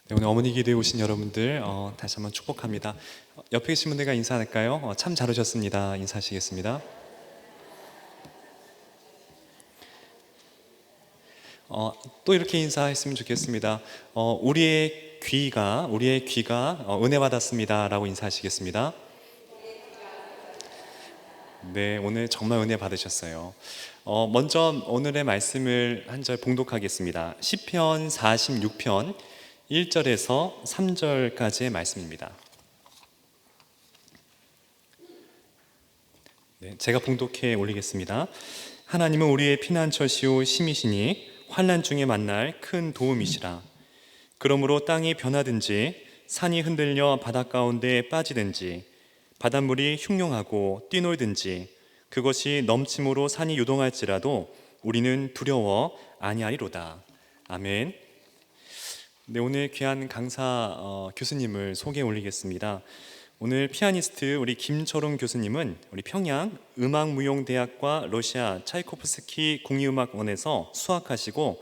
네, 오늘 어머니 기도에 오신 여러분들 다시 한번 축복합니다. 옆에 계신 분들과 인사할까요? 참 잘 오셨습니다. 인사하시겠습니다. 또 이렇게 인사했으면 좋겠습니다. 우리의 귀가 은혜 받았습니다 라고 인사하시겠습니다. 네, 오늘 정말 은혜 받으셨어요. 먼저 오늘의 말씀을 한 절 봉독하겠습니다. 시편 46편 1절에서 3절까지의 말씀입니다. 네, 제가 봉독해 올리겠습니다. 하나님은 우리의 피난처시오 힘이시니 환난 중에 만날 큰 도움이시라. 그러므로 땅이 변하든지 산이 흔들려 바닷 가운데 빠지든지 바닷물이 흉용하고 뛰놀든지 그것이 넘침으로 산이 요동할지라도 우리는 두려워 아니하리로다. 아멘. 네, 오늘 귀한 강사 교수님을 소개해 올리겠습니다. 오늘 피아니스트 우리 김철웅 교수님은 우리 평양 음악무용대학과 러시아 차이코프스키 국립음악원에서 수학하시고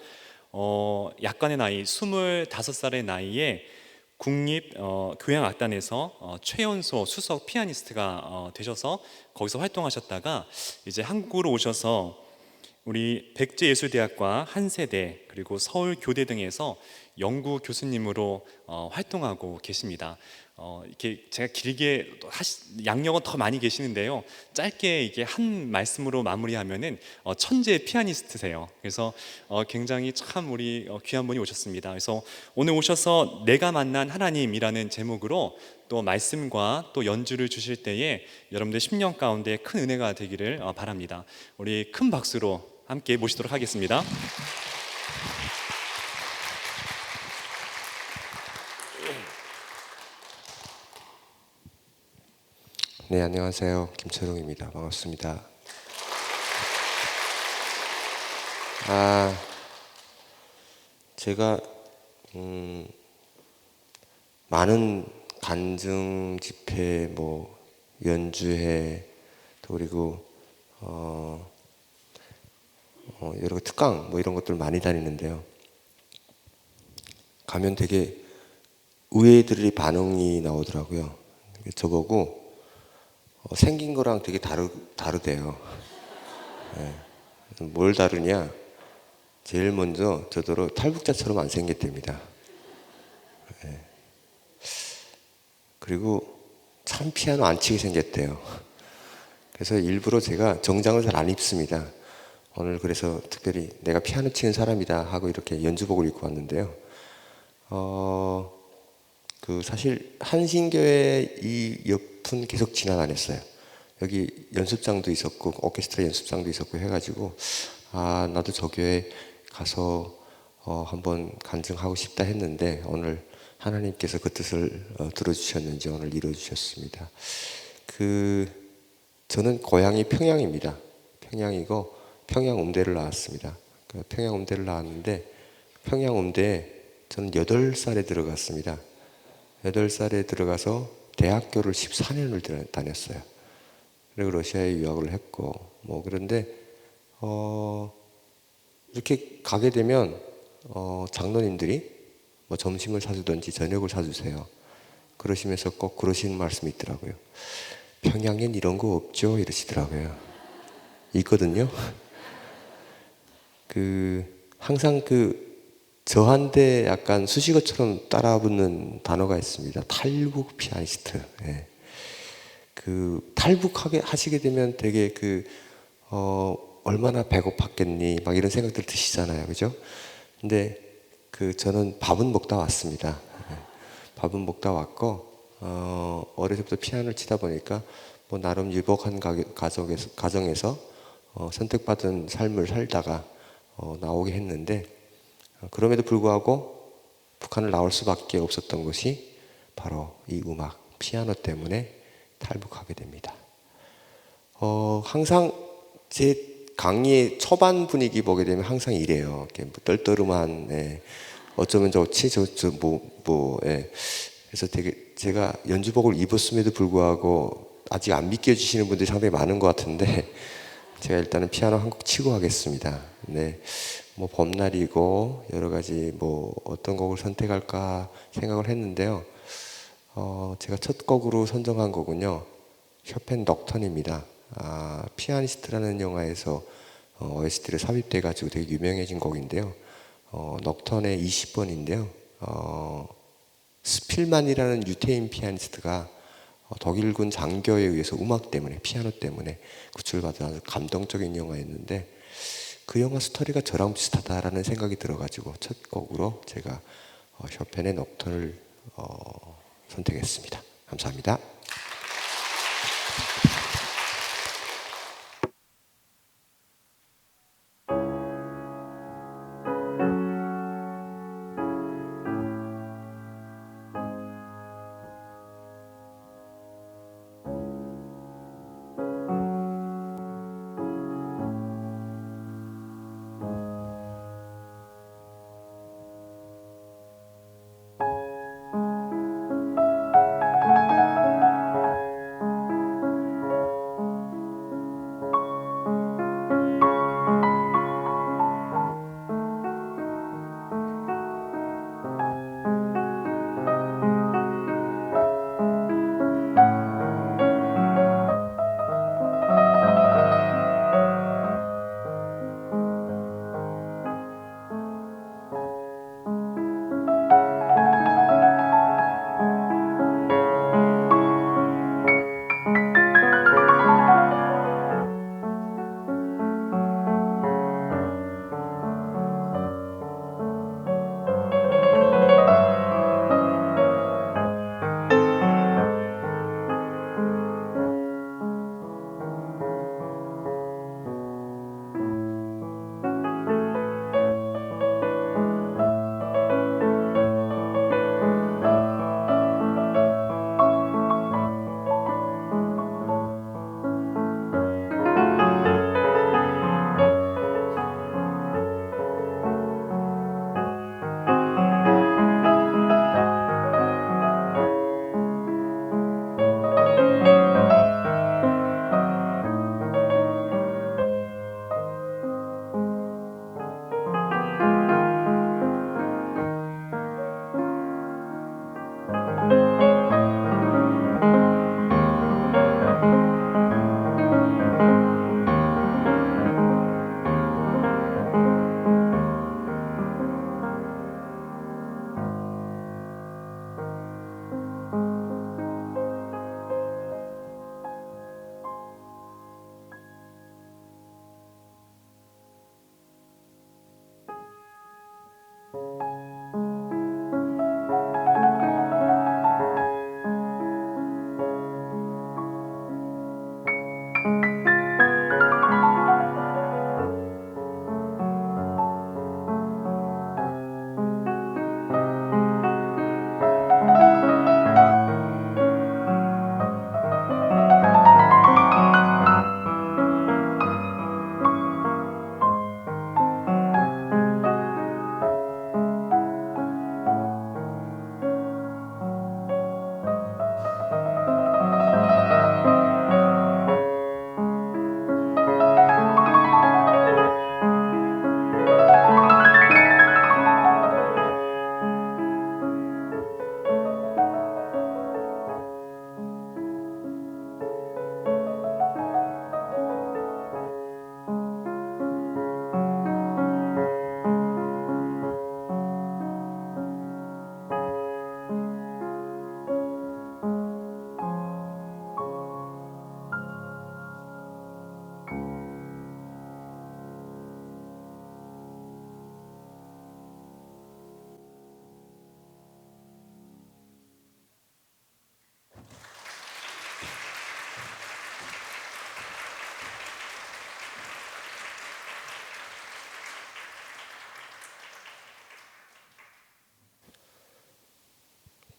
약간의 나이 25살의 나이에 국립 교향악단에서 최연소 수석 피아니스트가 되셔서 거기서 활동하셨다가 이제 한국으로 오셔서 우리 백제예술대학과 한세대 그리고 서울교대 등에서 연구 교수님으로 활동하고 계십니다. 이렇게 제가 길게 양력은 더 많이 계시는데요. 짧게 이게 한 말씀으로 마무리하면은 천재 피아니스트세요. 그래서 굉장히 참 우리 귀한 분이 오셨습니다. 그래서 오늘 오셔서 내가 만난 하나님이라는 제목으로 또 말씀과 또 연주를 주실 때에 여러분들 심령 가운데 큰 은혜가 되기를 바랍니다. 우리 큰 박수로 함께 모시도록 하겠습니다. 네, 안녕하세요. 김철웅입니다. 반갑습니다. 제가 많은 간증 집회, 연주회, 또 그리고 여러 특강 이런 것들 많이 다니는데요. 가면 되게 의외들의 반응이 나오더라고요. 저보고 생긴 거랑 되게 다르대요. 네. 뭘 다르냐? 제일 먼저 저더러 탈북자처럼 안 생겼답니다. 네. 그리고 참 피아노 안 치게 생겼대요. 그래서 일부러 제가 정장을 잘 안 입습니다. 오늘 그래서 특별히 내가 피아노 치는 사람이다 하고 이렇게 연주복을 입고 왔는데요. 사실 한신교회 이 옆은 계속 지나다녔어요. 여기 연습장도 있었고 오케스트라 연습장도 있었고 해가지고 나도 저 교회 가서 한번 간증하고 싶다 했는데 오늘 하나님께서 그 뜻을 들어주셨는지 오늘 이루어주셨습니다. 저는 고향이 평양입니다. 평양이고 평양음대를 나왔습니다. 평양음대를 나왔는데 평양음대에 저는 8살에 들어갔습니다. 8살에 들어가서 대학교를 14년을 다녔어요. 그리고 러시아에 유학을 했고 그런데 이렇게 가게 되면 장로님들이 점심을 사주든지 저녁을 사주세요. 그러시면서 꼭 그러시는 말씀이 있더라고요. 평양엔 이런 거 없죠? 이러시더라고요. 있거든요. 항상 저한테 약간 수식어처럼 따라붙는 단어가 있습니다. 탈북 피아니스트. 예. 탈북하게 하시게 되면 되게 얼마나 배고팠겠니 막 이런 생각들 드시잖아요, 그죠? 근데 저는 밥은 먹다 왔습니다. 예. 밥은 먹다 왔고 어렸을 때부터 피아노를 치다 보니까 나름 유복한 가정에서 선택받은 삶을 살다가 나오게 했는데. 그럼에도 불구하고 북한을 나올 수밖에 없었던 것이 바로 이 음악, 피아노 때문에 탈북하게 됩니다. 항상 제 강의의 초반 분위기 보게 되면 항상 이래요. 떨떠름한, 어쩌면 좋지, 그래서 되게 제가 연주복을 입었음에도 불구하고 아직 안 믿겨주시는 분들이 상당히 많은 것 같은데 제가 일단은 피아노 한 곡 치고 하겠습니다. 네. 뭐 봄날이고 여러 가지 뭐 어떤 곡을 선택할까 생각을 했는데요. 제가 첫 곡으로 선정한 곡은요, 쇼팽 넉턴입니다. 피아니스트라는 영화에서 OST를 삽입돼가지고 되게 유명해진 곡인데요. 넉턴의 20번인데요. 스필만이라는 유태인 피아니스트가 독일군 장교에 의해서 음악 때문에, 피아노 때문에 구출받은 아주 감동적인 영화였는데, 그 영화 스토리가 저랑 비슷하다라는 생각이 들어가지고 첫 곡으로 제가 쇼펜의 넉턴을 선택했습니다. 감사합니다.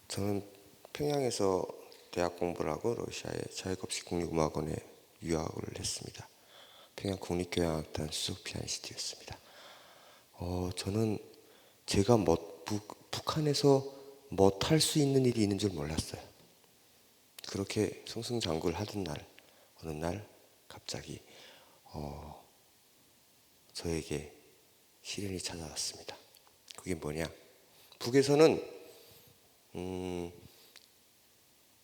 저는 평양에서 대학 공부를 하고 러시아의 차이콥스키 국립음악원에 유학을 했습니다. 평양 국립교향악단 수석 피아니스트였습니다. 저는 제가 북한에서 못할 수 있는 일이 있는 줄 몰랐어요. 그렇게 승승장구를 하던 날, 어느 날 갑자기 저에게 시련이 찾아왔습니다. 그게 뭐냐? 북에서는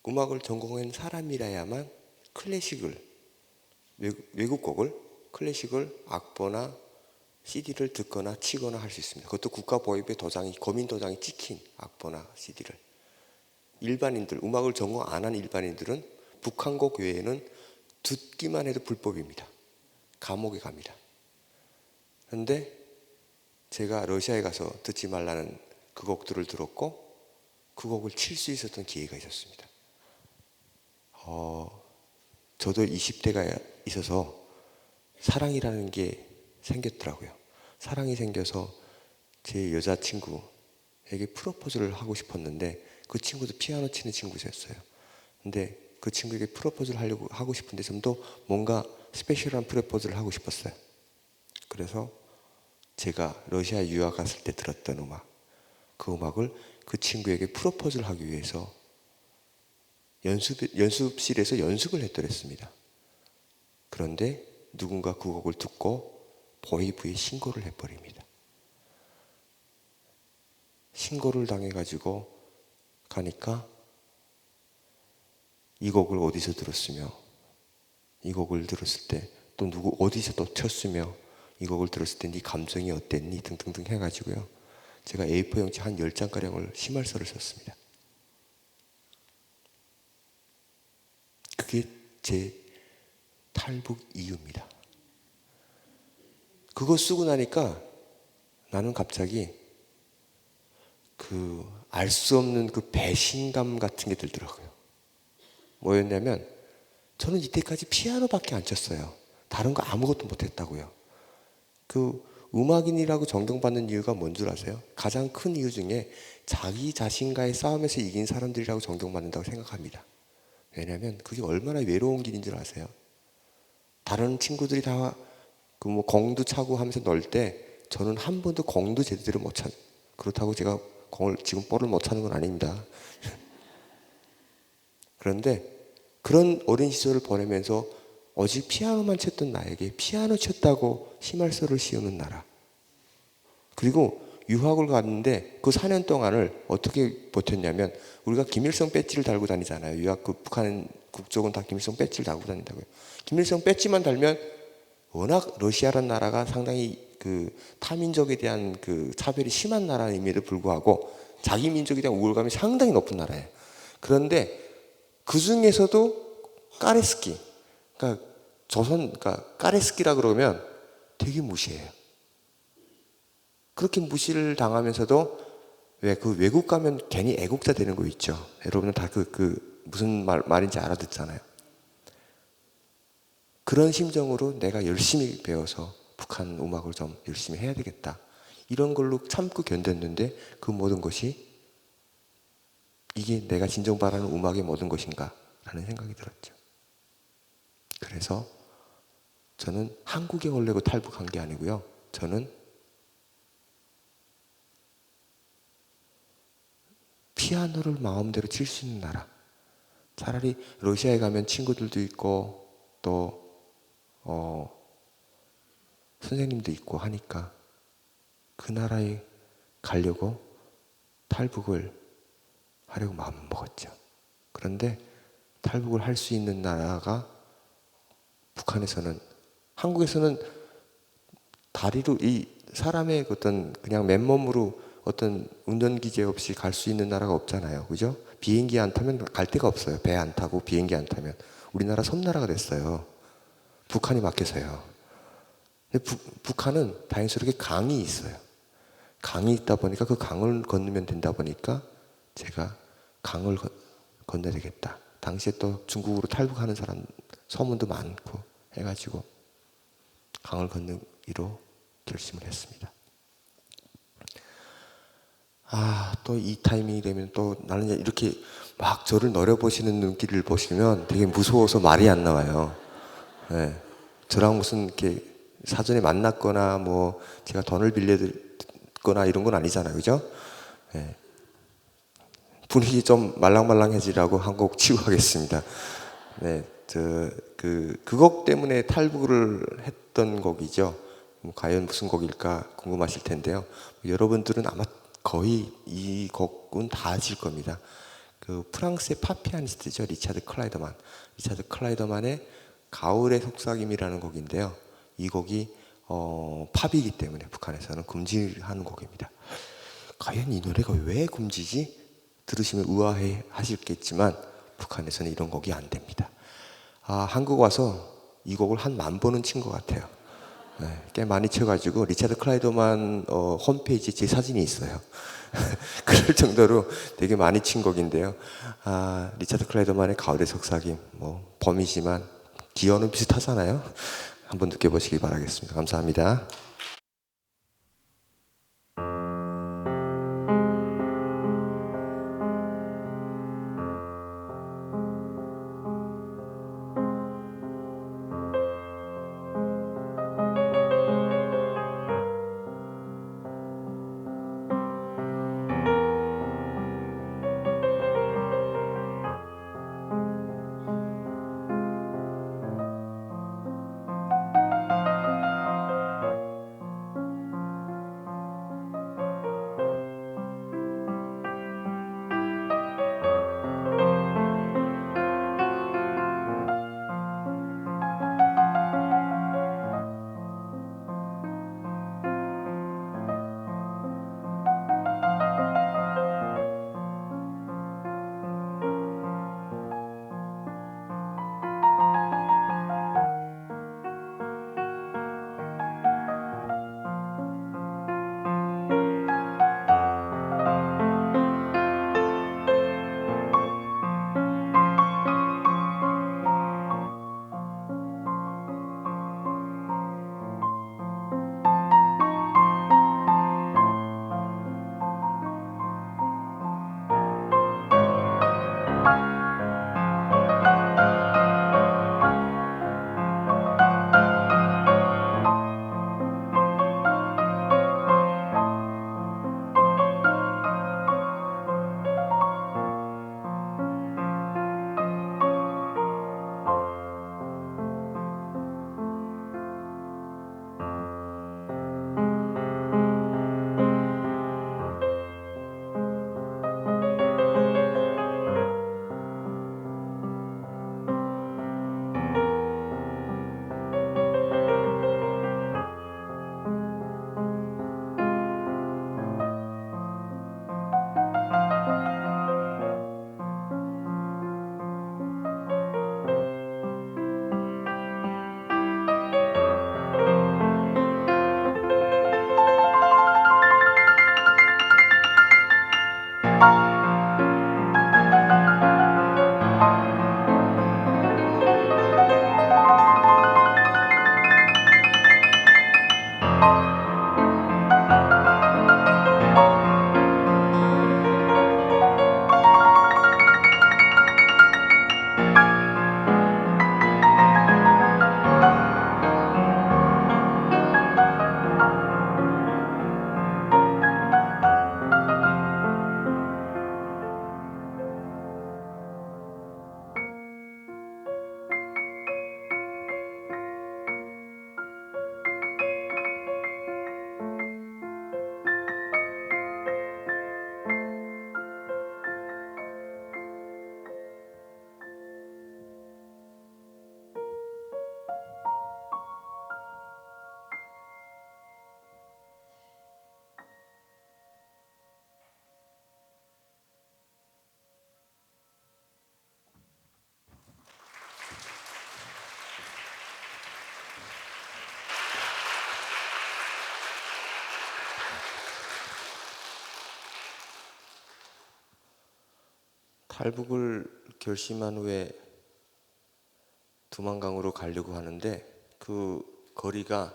음악을 전공한 사람이라야만 클래식을 외국 곡을 클래식을 악보나 CD를 듣거나 치거나 할 수 있습니다. 그것도 국가보입의 도장이 거민 도장이 찍힌 악보나 CD를. 일반인들 음악을 전공 안 한 일반인들은 북한곡 외에는 듣기만 해도 불법입니다. 감옥에 갑니다. 그런데 제가 러시아에 가서 듣지 말라는 그 곡들을 들었고 그 곡을 칠 수 있었던 기회가 있었습니다. 저도 20대가 있어서 사랑이라는 게 생겼더라고요. 사랑이 생겨서 제 여자친구에게 프로포즈를 하고 싶었는데 그 친구도 피아노 치는 친구였어요. 근데 그 친구에게 프로포즈를 하고 싶은데 좀 더 뭔가 스페셜한 프로포즈를 하고 싶었어요. 그래서 제가 러시아 유학 갔을 때 들었던 음악, 그 음악을 그 친구에게 프로포즈를 하기 위해서 연습실에서 연습을 했더랬습니다. 그런데 누군가 그 곡을 듣고 보이브에 신고를 해버립니다. 신고를 당해가지고 가니까 이 곡을 어디서 들었으며 이 곡을 들었을 때 또 누구 어디서 또 쳤으며 이 곡을 들었을 때 네 감정이 어땠니 등등등 해가지고요. 제가 A4 용지 한 10장가량을 심할서를 썼습니다. 그게 제 탈북 이유입니다. 그거 쓰고 나니까 나는 갑자기 알 수 없는 그 배신감 같은 게 들더라고요. 뭐였냐면 저는 이때까지 피아노밖에 안 쳤어요. 다른 거 아무것도 못했다고요. 그 음악인이라고 존경받는 이유가 뭔 줄 아세요? 가장 큰 이유 중에 자기 자신과의 싸움에서 이긴 사람들이라고 존경받는다고 생각합니다. 왜냐하면 그게 얼마나 외로운 길인 줄 아세요? 다른 친구들이 다 공도 차고 하면서 놀 때 저는 한 번도 공도 제대로 못 차. 그렇다고 제가 공을 지금 볼을 못 차는 건 아닙니다. 그런데 그런 어린 시절을 보내면서 오직 피아노만 쳤던 나에게 피아노 쳤다고 심할서를 씌우는 나라. 그리고 유학을 갔는데 그 4년 동안을 어떻게 버텼냐면 우리가 김일성 배지를 달고 다니잖아요. 유학 북한 국적은 다 김일성 배지를 달고 다닌다고요. 김일성 배지만 달면 워낙 러시아라는 나라가 상당히 그 타민족에 대한 그 차별이 심한 나라임에도 불구하고 자기 민족에 대한 우월감이 상당히 높은 나라예요. 그런데 그 중에서도 까레스키, 그러니까 그러니까 까레스키라 그러면 되게 무시해요. 그렇게 무시를 당하면서도 왜 그 외국 가면 괜히 애국자 되는 거 있죠. 여러분은 다 무슨 말인지 알아듣잖아요. 그런 심정으로 내가 열심히 배워서 북한 음악을 좀 열심히 해야 되겠다. 이런 걸로 참고 견뎠는데 그 모든 것이 이게 내가 진정 바라는 음악의 모든 것인가? 라는 생각이 들었죠. 그래서 저는 한국에 오려고 탈북한 게 아니고요. 저는 피아노를 마음대로 칠 수 있는 나라. 차라리 러시아에 가면 친구들도 있고 또 선생님도 있고 하니까 그 나라에 가려고 탈북을 하려고 마음을 먹었죠. 그런데 탈북을 할 수 있는 나라가 북한에서는, 한국에서는 다리로 이 사람의 어떤 그냥 맨몸으로 어떤 운전기계 없이 갈 수 있는 나라가 없잖아요. 그죠? 비행기 안 타면 갈 데가 없어요. 배 안 타고 비행기 안 타면. 우리나라 섬나라가 됐어요. 북한이 맡겨서요. 근데 북한은 다행스럽게 강이 있어요. 강이 있다 보니까 그 강을 건너면 된다 보니까 제가 강을 건너야 되겠다. 당시에 또 중국으로 탈북하는 사람 소문도 많고 해가지고 강을 건너기로 결심을 했습니다. 또 이 타이밍이 되면 또 나는 이렇게 막 저를 노려보시는 눈길을 보시면 되게 무서워서 말이 안 나와요. 네. 저랑 무슨 이렇게 사전에 만났거나 뭐 제가 돈을 빌려드거나 이런 건 아니잖아요. 그죠? 네. 분위기 좀 말랑말랑해지라고 한 곡 치고 하겠습니다. 네. 그 곡 때문에 탈북을 했던 곡이죠. 과연 무슨 곡일까 궁금하실 텐데요. 여러분들은 아마 거의 이 곡은 다 아실 겁니다. 그 프랑스의 팝 피아니스트죠. 리차드 클라이더만. 리차드 클라이더만의 가을의 속삭임이라는 곡인데요. 이 곡이 팝이기 때문에 북한에서는 금지하는 곡입니다. 과연 이 노래가 왜 금지지? 들으시면 의아해 하시겠지만 북한에서는 이런 곡이 안 됩니다. 한국 와서 이 곡을 한 10,000번은 친 것 같아요. 네, 꽤 많이 쳐가지고 리차드 클라이더만 홈페이지에 제 사진이 있어요. 그럴 정도로 되게 많이 친 곡인데요. 리차드 클라이더만의 가을의 속삭임, 범이지만 기어는 비슷하잖아요. 한번 느껴보시기 바라겠습니다. 감사합니다. 탈북을 결심한 후에 두만강으로 가려고 하는데 그 거리가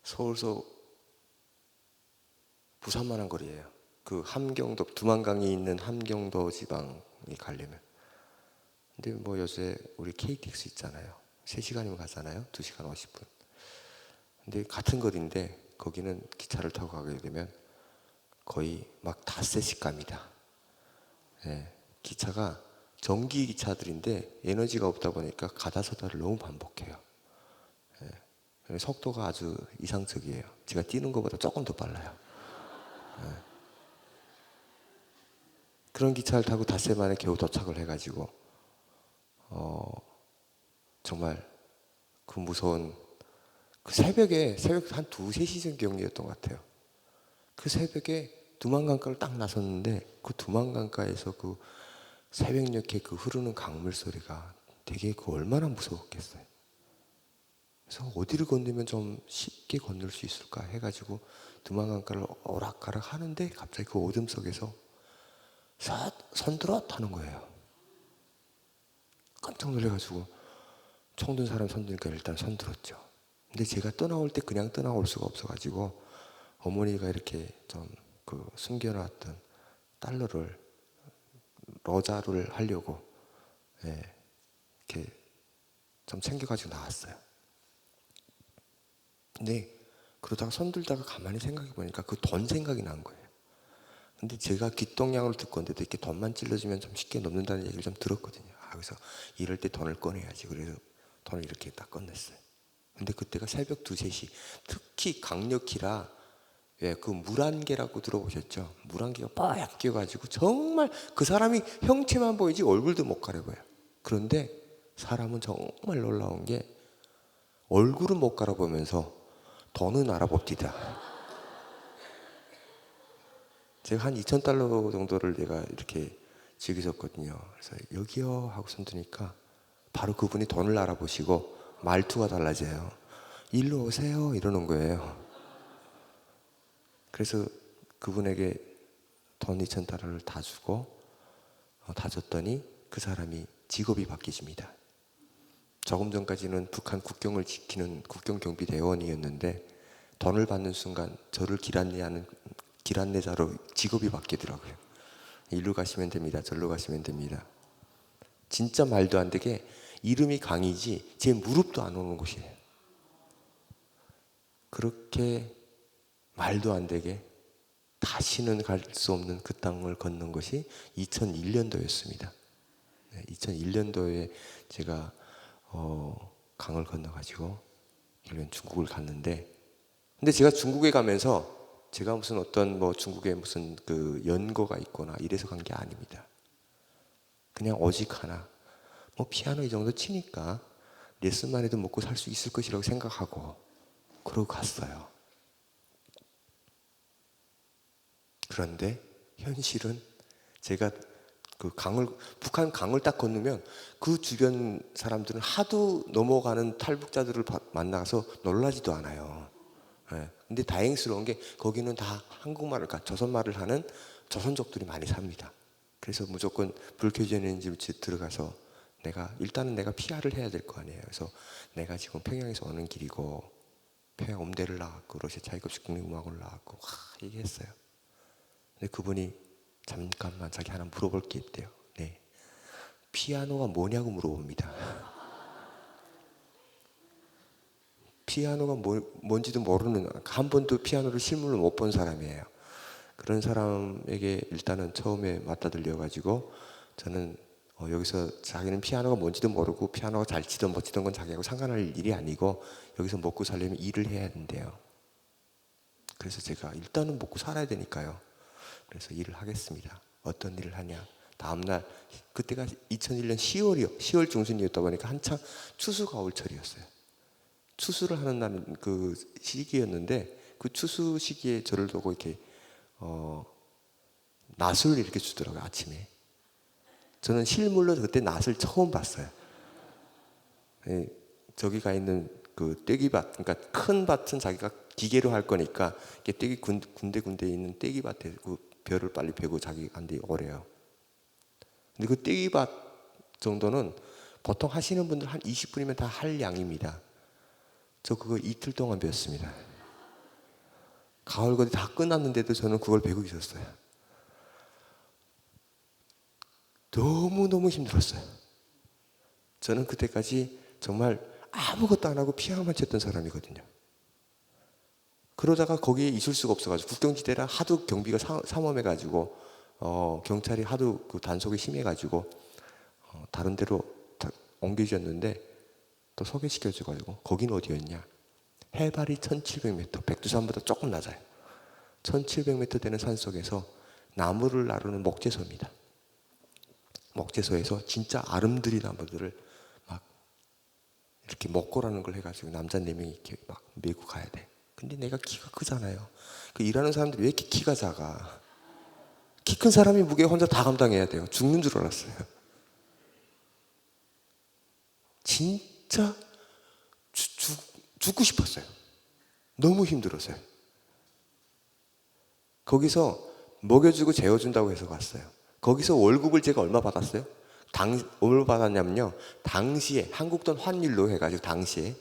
서울서 부산만한 거리예요. 그 함경도, 두만강이 있는 함경도 지방이 가려면. 근데 요새 우리 KTX 있잖아요. 3시간이면 가잖아요. 2시간 50분. 근데 같은 거리인데 거기는 기차를 타고 가게 되면 거의 막 닷새씩 갑니다. 예, 기차가 전기 기차들인데 에너지가 없다 보니까 가다 서다를 너무 반복해요. 예, 속도가 아주 이상적이에요. 제가 뛰는 것보다 조금 더 빨라요. 그런 기차를 타고 닷새 만에 겨우 도착을 해가지고 정말 그 무서운 그 새벽 한 2, 3시 경이었던 것 같아요. 그 새벽에 두만강가를 딱 나섰는데 그 두만강가에서 그 새벽녘에 그 흐르는 강물 소리가 되게 그 얼마나 무서웠겠어요. 그래서 어디를 건너면 좀 쉽게 건널 수 있을까 해가지고 두만강가를 오락가락 하는데 갑자기 그 어둠 속에서 손들어 타는 거예요. 깜짝 놀래가지고 총 든 사람 손드니까 일단 손들었죠. 근데 제가 떠나올 때 그냥 떠나올 수가 없어가지고 어머니가 이렇게 좀 그 숨겨놨던 달러를 러자를 하려고 이렇게 좀 챙겨가지고 나왔어요. 근데 그러다가 손들다가 가만히 생각해 보니까 그 돈 생각이 난 거예요. 근데 제가 귓동양으로 듣건데도 이렇게 돈만 찔러주면 좀 쉽게 넘는다는 얘기를 좀 들었거든요. 그래서 이럴 때 돈을 꺼내야지. 그래서 돈을 이렇게 딱 꺼냈어요. 근데 그때가 새벽 2, 3시. 특히 강력히라 그 물안개라고 들어보셨죠? 물안개가 빡 끼어가지고 정말 그 사람이 형체만 보이지 얼굴도 못 가려봐요. 그런데 사람은 정말 놀라운 게 얼굴은 못 갈아보면서 돈은 알아봅디다. 제가 한 2,000달러 정도를 내가 이렇게 쥐고 있었거든요. 그래서 여기요 하고 손드니까 바로 그분이 돈을 알아보시고 말투가 달라져요. 일로 오세요 이러는 거예요. 그래서 그분에게 돈 2,000달러를 다 주고 다 줬더니 그 사람이 직업이 바뀌십니다. 조금 전까지는 북한 국경을 지키는 국경경비대원이었는데 돈을 받는 순간 저를 길 안내자로 직업이 바뀌더라고요. 일로 가시면 됩니다. 절로 가시면 됩니다. 진짜 말도 안 되게 이름이 강이지 제 무릎도 안 오는 곳이에요. 그렇게 말도 안 되게 다시는 갈 수 없는 그 땅을 걷는 것이 2001년도였습니다. 2001년도에 제가 강을 건너가지고 결국엔 중국을 갔는데, 근데 제가 중국에 가면서 제가 무슨 어떤 뭐 중국에 무슨 그 연고가 있거나 이래서 간 게 아닙니다. 그냥 오직 하나, 뭐 피아노 이 정도 치니까 레슨만 해도 먹고 살 수 있을 것이라고 생각하고 그러고 갔어요. 그런데 현실은 제가 그 북한 강을 딱 건너면 그 주변 사람들은 하도 넘어가는 탈북자들을 만나서 놀라지도 않아요. 근데 다행스러운 게 거기는 다 한국말을, 그러니까 조선말을 하는 조선족들이 많이 삽니다. 그래서 무조건 불 켜져 있는 집 들어가서 일단은 내가 PR을 해야 될 거 아니에요. 그래서 내가 지금 평양에서 오는 길이고 평양 음대를 나왔고 러시아 차이콥스키 국립음악원을 나왔고 얘기했어요. 근데 그분이 잠깐만 자기 하나 물어볼 게 있대요. 네. 피아노가 뭐냐고 물어봅니다. 피아노가 뭔지도 모르는, 한 번도 피아노를 실물로 못 본 사람이에요. 그런 사람에게 일단은 처음에 맞다들려가지고 저는 여기서 자기는 피아노가 뭔지도 모르고 피아노가 잘 치든 못 치든 건 자기하고 상관할 일이 아니고 여기서 먹고 살려면 일을 해야 된대요. 그래서 제가 일단은 먹고 살아야 되니까요. 그래서 일을 하겠습니다. 어떤 일을 하냐. 다음날, 그때가 2001년 10월 중순이었다 보니까 한창 추수 가을철이었어요. 추수를 하는 날 그 시기였는데 그 추수 시기에 저를 두고 이렇게 낫을 이렇게 주더라고요. 아침에. 저는 실물로 그때 낫을 처음 봤어요. 저기 가 있는 그 떼기밭, 그러니까 큰 밭은 자기가 기계로 할 거니까 떼기 군데군데 있는 떼기밭에 그 벼를 빨리 베고 자기한테 오래요. 근데 그 떼기밭 정도는 보통 하시는 분들 한 20분이면 다 할 양입니다. 저 그거 이틀 동안 배웠습니다. 가을 거의 다 끝났는데도 저는 그걸 배우고 있었어요. 너무너무 힘들었어요. 저는 그때까지 정말 아무것도 안 하고 피아노만 쳤던 사람이거든요. 그러다가 거기에 있을 수가 없어가지고 국경지대라 하도 경비가 삼엄해가지고 경찰이 하도 그 단속이 심해가지고 다른 데로 옮겨졌는데 또 소개시켜줘가지고 거긴 어디였냐? 해발이 1700m, 백두산보다 조금 낮아요. 1700m 되는 산속에서 나무를 나르는 목재소입니다. 목재소에서 진짜 아름드리 나무들을 막 이렇게 먹고라는 걸 해가지고 남자 4명이 이렇게 막 메고 가야 돼. 근데 내가 키가 크잖아요. 그 일하는 사람들이 왜 이렇게 키가 작아? 키 큰 사람이 무게 혼자 다 감당해야 돼요. 죽는 줄 알았어요. 진짜 죽고 싶었어요. 너무 힘들었어요. 거기서 먹여주고 재워준다고 해서 갔어요. 거기서 월급을 제가 얼마 받았어요? 얼마 받았냐면요, 당시에 한국 돈 환율로 해가지고 당시에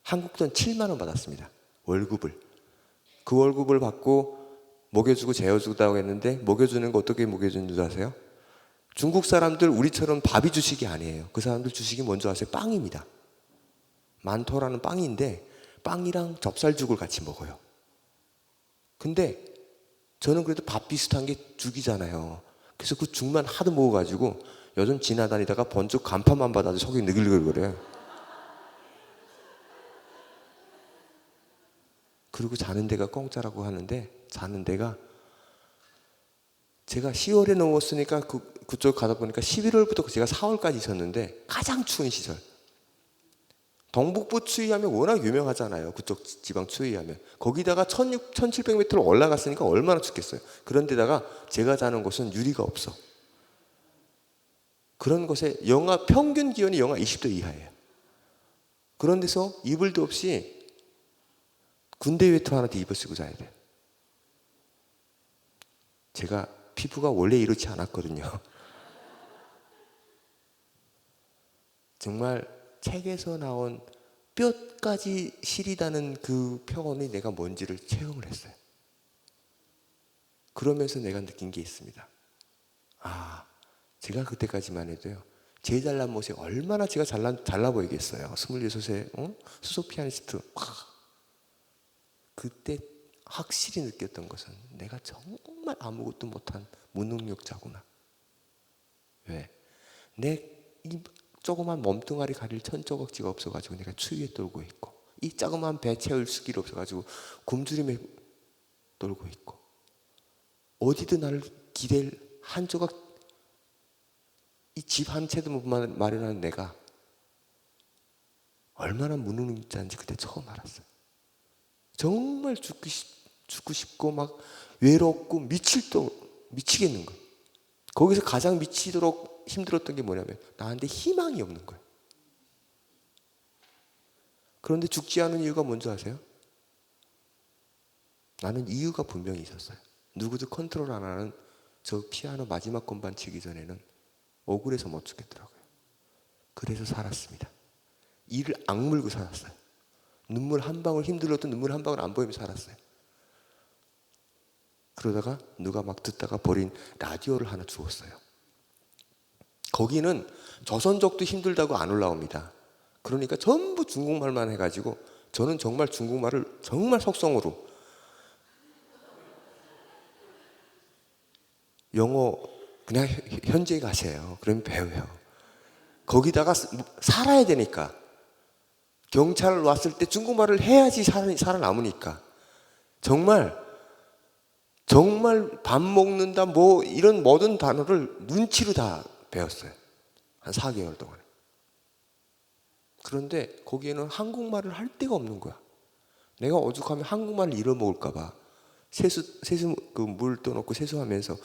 한국 돈 7만 원 받았습니다. 월급을. 그 월급을 받고 먹여주고 재워주다고 했는데, 먹여주는 거 어떻게 먹여주는 줄 아세요? 중국 사람들 우리처럼 밥이 주식이 아니에요. 그 사람들 주식이 뭔지 아세요? 빵입니다. 만토라는 빵인데 빵이랑 좁쌀죽을 같이 먹어요. 근데 저는 그래도 밥 비슷한 게 죽이잖아요. 그래서 그 죽만 하도 먹어가지고 요즘 지나다니다가 번쩍 간판만 받아도 속이 느글느글거려요. 그리고 자는 데가 공짜라고 하는데, 자는 데가 제가 10월에 넘었으니까 그쪽 가다 보니까 11월부터 제가 4월까지 있었는데 가장 추운 시절. 동북부 추위하면 워낙 유명하잖아요. 그쪽 지방 추위하면. 거기다가 1700m를 올라갔으니까 얼마나 춥겠어요. 그런데다가 제가 자는 곳은 유리가 없어. 그런 곳에 평균 기온이 영하 20도 이하예요. 그런 데서 이불도 없이 군대 외투 하나 뒤집어 쓰고 자야 돼요. 제가 피부가 원래 이렇지 않았거든요. 정말 책에서 나온 뼈까지 시리다는 그 표현이 내가 뭔지를 체험을 했어요. 그러면서 내가 느낀 게 있습니다. 아, 제가 그때까지만 해도요, 제 잘난 모습이 얼마나 제가 잘나 보이겠어요. 26세 수소 피아니스트. 그때 확실히 느꼈던 것은 내가 정말 아무것도 못한 무능력자구나. 왜? 내 이 조그만 몸뚱아리 가릴 천조각지가 없어가지고 내가 추위에 떨고 있고, 이 조그만 배 채울 수기를 없어가지고 굶주림에 떨고 있고, 어디든 나를 기댈 한 조각, 이 집 한 채도 못 마련하는 내가 얼마나 무능자인지 그때 처음 알았어요. 정말 죽고 싶고 막 외롭고 미치겠는 거예요. 거기서 가장 미치도록 힘들었던 게 뭐냐면 나한테 희망이 없는 거예요. 그런데 죽지 않은 이유가 뭔지 아세요? 나는 이유가 분명히 있었어요. 누구도 컨트롤 안 하는 저 피아노 마지막 건반 치기 전에는 억울해서 못 죽겠더라고요. 그래서 살았습니다. 이를 악물고 살았어요. 눈물 한 방울, 힘들어도 눈물 한 방울 안 보이면서 살았어요. 그러다가 누가 막 듣다가 버린 라디오를 하나 주웠어요. 거기는 조선족도 힘들다고 안 올라옵니다. 그러니까 전부 중국말만 해가지고 저는 정말 중국말을 정말 속성으로, 영어 그냥 현지에 가세요. 그러면 배워요. 거기다가 살아야 되니까, 경찰 왔을 때 중국말을 해야지 살아남으니까 정말 밥 먹는다 뭐 이런 모든 단어를 눈치로 다 배웠어요. 한 4개월 동안. 그런데 거기에는 한국말을 할 데가 없는 거야. 내가 오죽하면 한국말을 잃어먹을까 봐 세수 물 떠놓고 세수하면서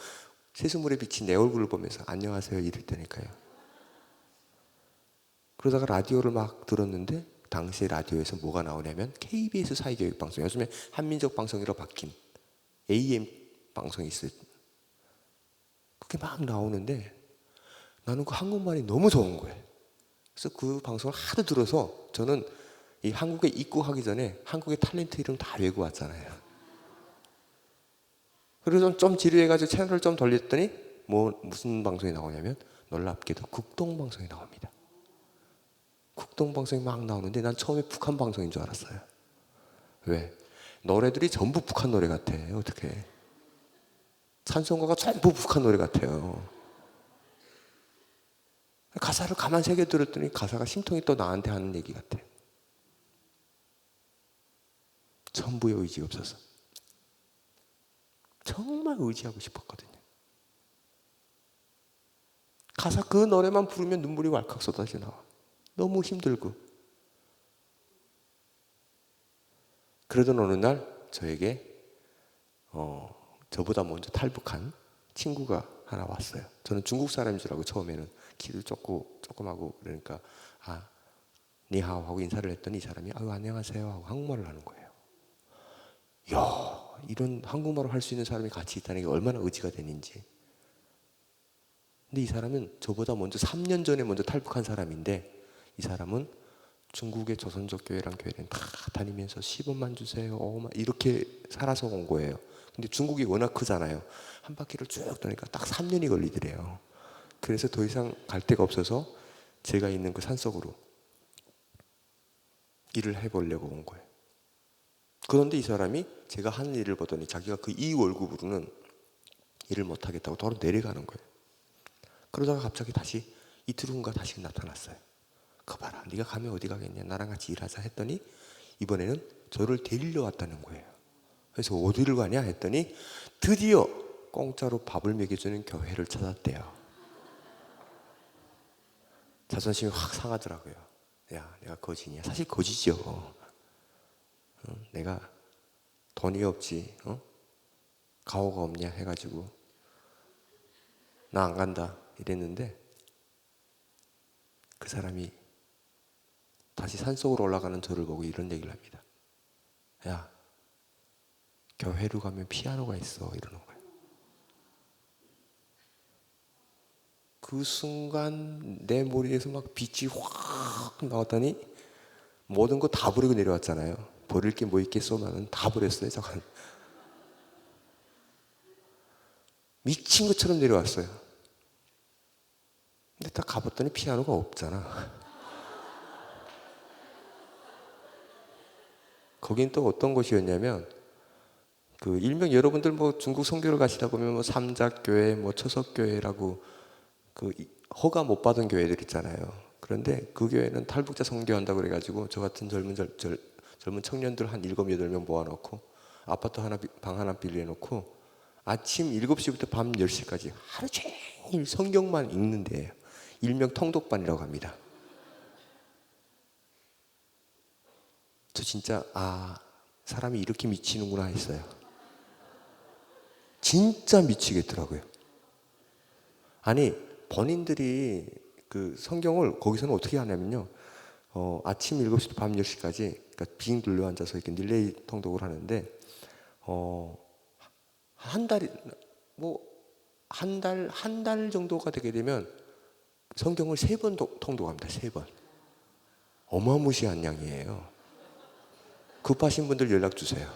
세수물에 비친 내 얼굴을 보면서 안녕하세요 이럴 때니까요. 그러다가 라디오를 막 들었는데 당시에 라디오에서 뭐가 나오냐면 KBS 사회교육방송, 요즘에 한민족 방송으로 바뀐 AM 방송이 있어요. 그게 막 나오는데 나는 그 한국말이 너무 좋은 거예요. 그래서 그 방송을 하도 들어서 저는 이 한국에 입국하기 전에 한국의 탤런트 이름 다 외고 왔잖아요. 그래서 좀 지루해가지고 채널을 좀 돌렸더니 무슨 방송이 나오냐면 놀랍게도 국동방송이 나옵니다. 국동방송이 막 나오는데 난 처음에 북한 방송인 줄 알았어요. 왜? 노래들이 전부 북한 노래 같아. 어떻게? 찬송가가 전부 북한 노래 같아요. 가사를 가만 새겨 들었더니 가사가 심통이 또 나한테 하는 얘기 같아요. 천부의 의지가 없어서. 정말 의지하고 싶었거든요. 가사 그 노래만 부르면 눈물이 왈칵 쏟아져 나와. 너무 힘들고. 그러던 어느 날 저에게 저보다 먼저 탈북한 친구가 하나 왔어요. 저는 중국 사람인 줄 알고 처음에는 키도 조그마고 그러니까 니하오 하고 인사를 했더니 이 사람이 안녕하세요 하고 한국말을 하는 거예요. 이야, 이런 한국말을 할 수 있는 사람이 같이 있다는 게 얼마나 의지가 되는지. 근데 이 사람은 저보다 먼저 3년 전에 먼저 탈북한 사람인데 이 사람은 중국의 조선족 교회랑 교회는 다 다니면서 10원만 주세요 5만 이렇게 살아서 온 거예요. 근데 중국이 워낙 크잖아요. 한 바퀴를 쭉 도니까 딱 3년이 걸리더래요. 그래서 더 이상 갈 데가 없어서 제가 있는 그 산속으로 일을 해보려고 온 거예요. 그런데 이 사람이 제가 하는 일을 보더니 자기가 그 2월급으로는 일을 못하겠다고 도로 내려가는 거예요. 그러다가 갑자기 다시 이틀 후인가 다시 나타났어요. 그 봐라, 네가 가면 어디 가겠냐, 나랑 같이 일하자 했더니 이번에는 저를 데리러 왔다는 거예요. 그래서 어디를 가냐 했더니 드디어 공짜로 밥을 먹여주는 교회를 찾았대요. 자존심이 확 상하더라고요. 야, 내가 거지냐? 사실 거지죠. 내가 돈이 없지, 가오가 없냐 해가지고 나 안 간다 이랬는데 그 사람이 다시 산속으로 올라가는 저를 보고 이런 얘기를 합니다. 야, 교회로 가면 피아노가 있어 이러는 거예요. 그 순간 내 머리에서 막 빛이 확 나왔더니 모든 거 다 버리고 내려왔잖아요. 버릴 게 뭐 있겠어? 나는 다 버렸어요. 잠깐. 미친 것처럼 내려왔어요. 근데 딱 가봤더니 피아노가 없잖아. 거긴 또 어떤 곳이었냐면 그 일명 여러분들 뭐 중국 선교를 가시다 보면 뭐 삼작교회, 뭐 처석교회라고 그 허가 못 받은 교회들 있잖아요. 그런데 그 교회는 탈북자 선교한다고 그래가지고 저 같은 젊은 청년들 한 7, 8명 모아놓고 아파트 방 하나 빌려놓고 아침 7시부터 밤 10시까지 하루 종일 성경만 읽는 데예요. 일명 통독반이라고 합니다. 저 진짜 사람이 이렇게 미치는구나 했어요. 진짜 미치겠더라고요. 아니 본인들이 그 성경을 거기서는 어떻게 하냐면요. 아침 7시부터 밤 10시까지 그러니까 빙 둘러 앉아서 이렇게 릴레이 통독을 하는데 한 달 정도가 되게 되면 성경을 3번 통독합니다. 3번. 어마무시한 양이에요. 급하신 분들 연락 주세요.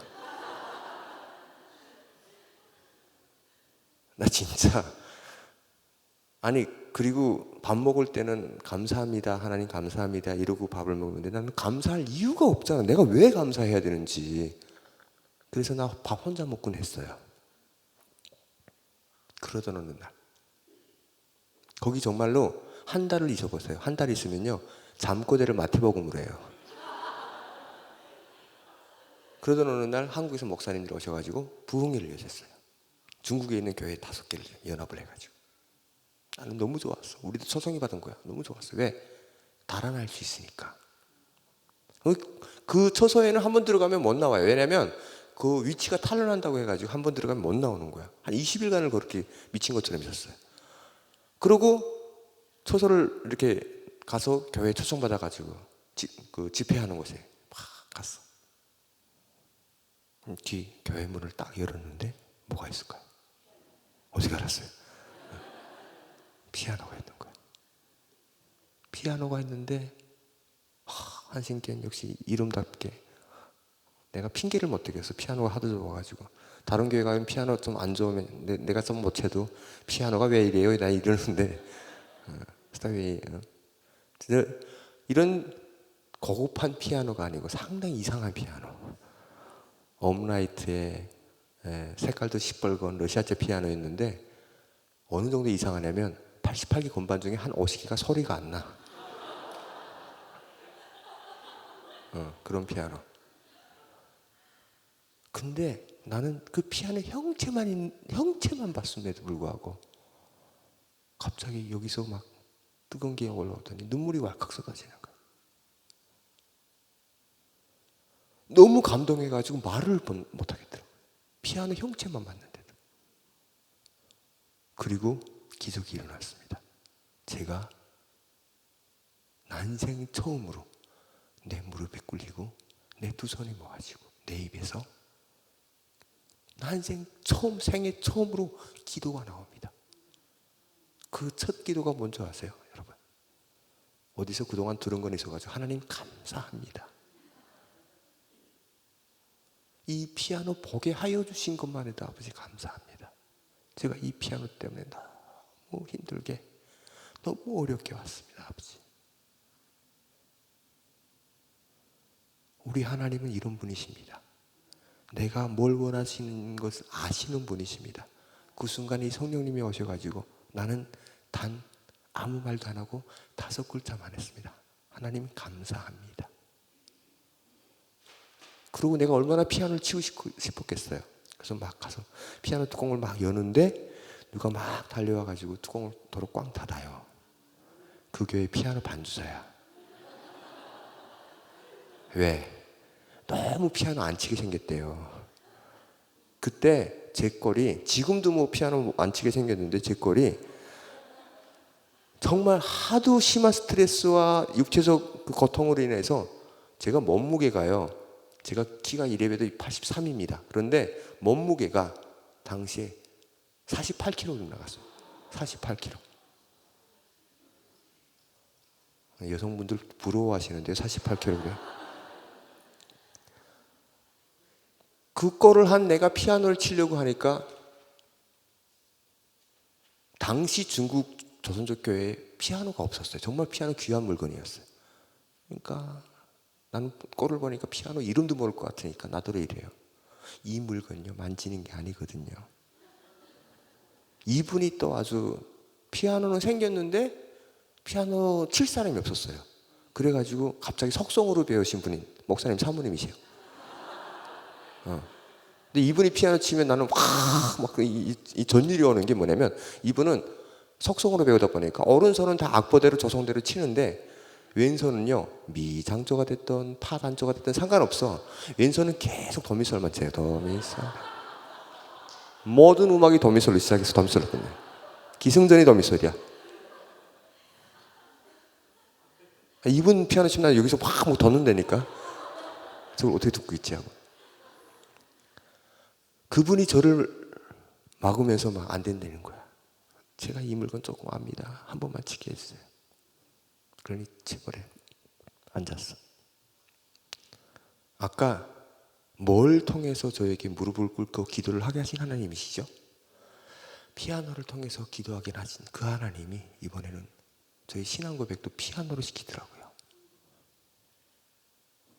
나 진짜 아니 그리고 밥 먹을 때는 감사합니다 하나님 감사합니다 이러고 밥을 먹는데 나는 감사할 이유가 없잖아. 내가 왜 감사해야 되는지. 그래서 나 밥 혼자 먹곤 했어요. 그러던 어느 날 거기 정말로 한 달을 있어보세요. 한 달 있으면요 잠꼬대를 마태복음으로 해요. 그러던 어느 날 한국에서 목사님들이 오셔가지고 부흥회를 여셨어요. 중국에 있는 교회 5개를 연합을 해가지고. 나는 너무 좋았어. 우리도 초청이 받은 거야. 너무 좋았어. 왜? 달아날 수 있으니까. 그 처소에는 한 번 들어가면 못 나와요. 왜냐면 그 위치가 탄로난다고 해가지고 한 번 들어가면 못 나오는 거야. 한 20일간을 그렇게 미친 것처럼 있었어요. 그러고 처소를 이렇게 가서 교회에 초청받아가지고 그 집회하는 곳에 막 갔어. 뒤 교회 문을 딱 열었는데 뭐가 있을까요? 어떻게 알았어요? 피아노가 있는 거야. 피아노가 있는데 한신께는 역시 이름답게 내가 핑계를 못 대겠어. 피아노가 하도 좋아가지고. 다른 교회 가면 피아노 좀 안 좋으면 내가 좀 못해도 피아노가 왜 이래요? 나 이러는데 스타웨이 이런 고급한 피아노가 아니고 상당히 이상한 피아노. 업라이트의 색깔도 시뻘건 러시아제 피아노였는데 어느 정도 이상하냐면 88개 건반 중에 한 50개가 소리가 안 나. 그런 피아노. 근데 나는 그 피아노의 형체만 봤음에도 불구하고 갑자기 여기서 막 뜨거운 게 올라오더니 눈물이 왈칵 쏟아지는 거예요. 너무 감동해가지고 말을 못하겠더라고요. 피아노 형체만 봤는데도. 그리고 기적이 일어났습니다. 제가 난생 처음으로 내 무릎에 꿇리고 내 두 손이 모아지고 내 입에서 난생 처음, 생애 처음으로 기도가 나옵니다. 그 첫 기도가 뭔지 아세요, 여러분? 어디서 그동안 들은 건 있어가지고 하나님 감사합니다. 이 피아노 보게 하여 주신 것만 해도 아버지 감사합니다. 제가 이 피아노 때문에 너무 힘들게 너무 어렵게 왔습니다, 아버지. 우리 하나님은 이런 분이십니다. 내가 뭘 원하시는 것을 아시는 분이십니다. 그 순간에 성령님이 오셔가지고 나는 단 아무 말도 안 하고 5글자만 했습니다. 하나님 감사합니다. 그리고 내가 얼마나 피아노를 치고 싶었겠어요. 그래서 막 가서 피아노 뚜껑을 막 여는데 누가 막 달려와가지고 뚜껑을 도로 꽝 닫아요. 그 교회 피아노 반주자야. 왜? 너무 피아노 안 치게 생겼대요. 그때 제 꼴이, 지금도 뭐 피아노 안 치게 생겼는데 제 꼴이 정말 하도 심한 스트레스와 육체적 그 고통으로 인해서 제가 몸무게가요, 제가 키가 이래봬도 83입니다. 그런데 몸무게가 당시에 48kg 정도 나갔어요. 48kg. 여성분들 부러워하시는데요, 48kg. 그 꼴을 한 내가 피아노를 치려고 하니까 당시 중국 조선족 교회에 피아노가 없었어요. 정말 피아노 귀한 물건이었어요. 그러니까 나는 꼴을 보니까 피아노 이름도 모를 것 같으니까 나더러 이래요. 이 물건요, 만지는 게 아니거든요. 이분이 또 아주 피아노는 생겼는데 피아노 칠 사람이 없었어요. 그래가지고 갑자기 석성으로 배우신 분이 목사님 사모님이세요. 근데 이분이 피아노 치면 나는 이 전율이 오는 게 뭐냐면, 이분은 석성으로 배우다 보니까 오른손은 다 악보대로 조성대로 치는데 왼손은요, 미 장조가 됐든 파 단조가 됐든 상관없어. 왼손은 계속 도미솔만 쳐요. 도미솔. 모든 음악이 도미솔로 시작해서 도미솔로 끝나요. 기승전이 도미솔이야. 이분 피아노 치면 난 여기서 막 걷는다니까. 저걸 어떻게 듣고 있지 하고. 그분이 저를 막으면서 막 안 된다는 거야. 제가 이 물건 조금 압니다. 한 번만 치게 해주세요. 그러니 치버려. 앉았어. 아까 뭘 통해서 저에게 무릎을 꿇고 기도를 하게 하신 하나님이시죠? 피아노를 통해서 기도하게 하신 그 하나님이 이번에는 저희 신앙 고백도 피아노로 시키더라고요.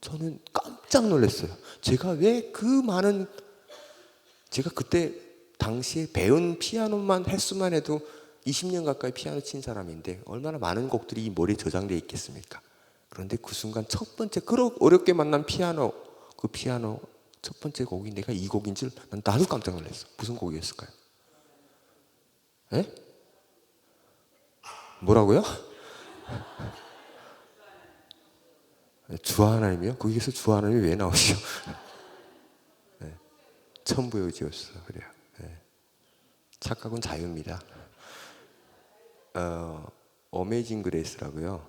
저는 깜짝 놀랐어요. 제가 왜 그 많은, 제가 그때 당시에 배운 피아노만 횟수만 해도 20년 가까이 피아노 친 사람인데 얼마나 많은 곡들이 이 머리에 저장되어 있겠습니까? 그런데 그 순간 첫 번째 그렇게 어렵게 만난 피아노, 그 피아노 첫 번째 곡이 내가 이 곡인 줄 나도 깜짝 놀랐어. 무슨 곡이었을까요? 에? 뭐라고요? 주 하나님이요? 거기서 주 하나님이 왜 나오시죠? 네. 천부의 의지였어. 그래요. 네. 착각은 자유입니다. 어메이징 그레이스라고요.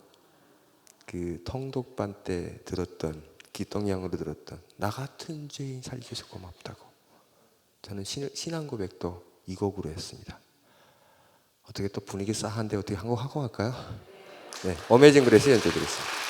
그 통독반 때 들었던, 기똥양으로 들었던 나 같은 죄인 살려줘서 고맙다고. 저는 신앙 고백도 이 곡으로 했습니다. 어떻게 또 분위기 싸한데 어떻게 한 곡 하고 갈까요? 네, 어메이징 그레이스 연주드리겠습니다.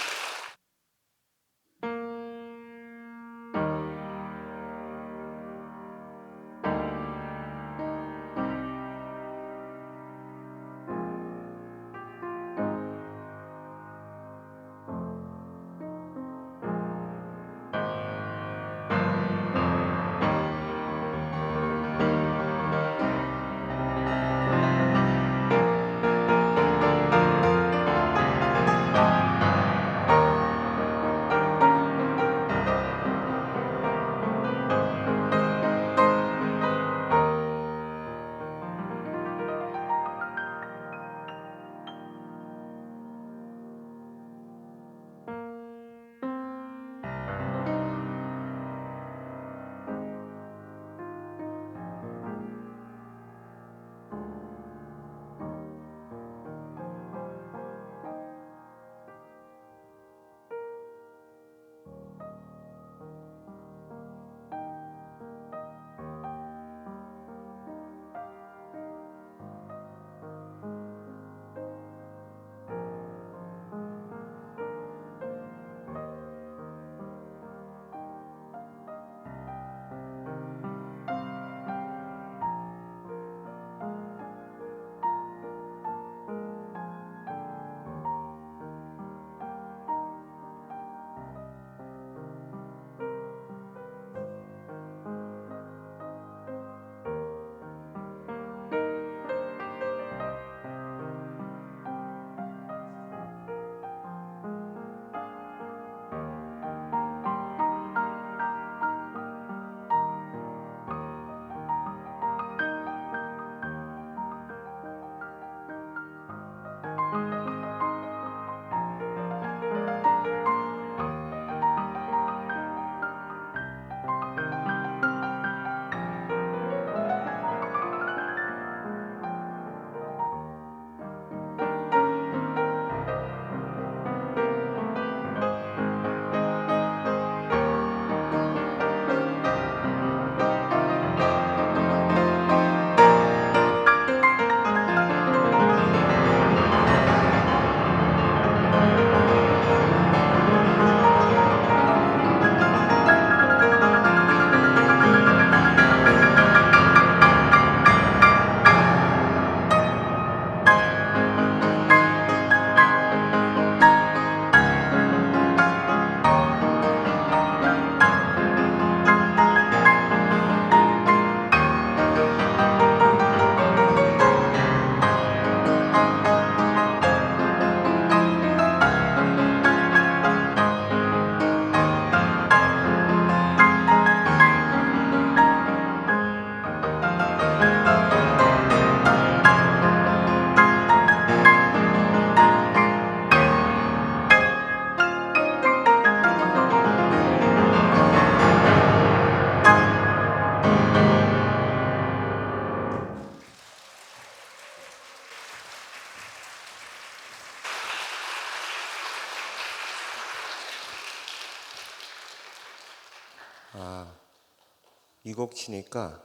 이 곡 치니까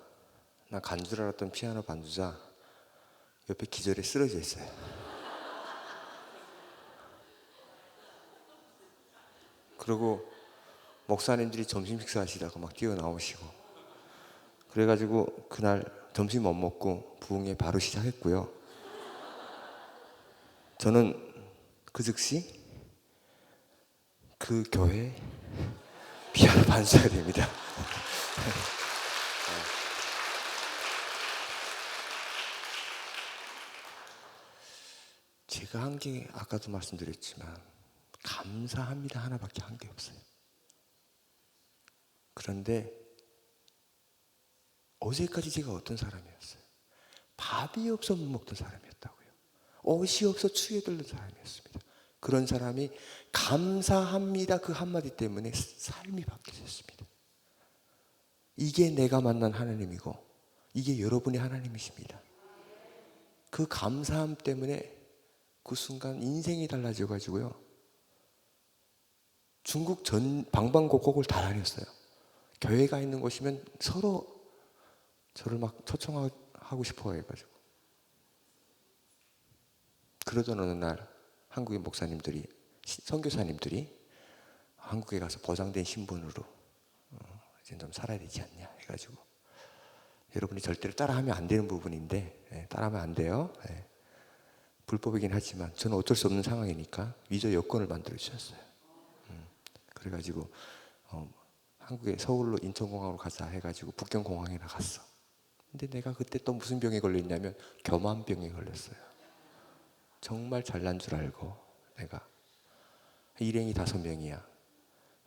나 간 줄 알았던 피아노 반주자 옆에 기절에 쓰러져 있어요. 그리고 목사님들이 점심 식사하시다가 막 뛰어나오시고, 그래가지고 그날 점심 못 먹고 부흥회 바로 시작했고요. 저는 그 즉시 그 교회 피아노 반주자가 됩니다. 제가 한 게 아까도 말씀드렸지만 감사합니다 하나밖에 한 게 없어요. 그런데 어제까지 제가 어떤 사람이었어요? 밥이 없어 못 먹던 사람이었다고요. 옷이 없어 추위에 떨던 사람이었습니다. 그런 사람이 감사합니다 그 한마디 때문에 삶이 바뀌었습니다. 이게 내가 만난 하나님이고 이게 여러분의 하나님이십니다. 그 감사함 때문에 그 순간 인생이 달라져 가지고요, 중국 전 방방곡곡을 다 다녔어요. 교회가 있는 곳이면 서로 저를 막 초청하고 싶어 해가지고. 그러던 어느 날 한국의 목사님들이, 선교사님들이 한국에 가서 보장된 신분으로 이제 좀 살아야 되지 않냐 해가지고, 여러분이 절대로 따라하면 안 되는 부분인데, 따라하면 안 돼요. 불법이긴 하지만 저는 어쩔 수 없는 상황이니까 위조 여권을 만들어 주셨어요. 그래가지고 한국에 서울로 인천공항으로 가자 해가지고 북경공항에 나갔어. 근데 내가 그때 또 무슨 병에 걸렸냐면 교만병에 걸렸어요. 정말 잘난 줄 알고 내가 일행이 5명이야.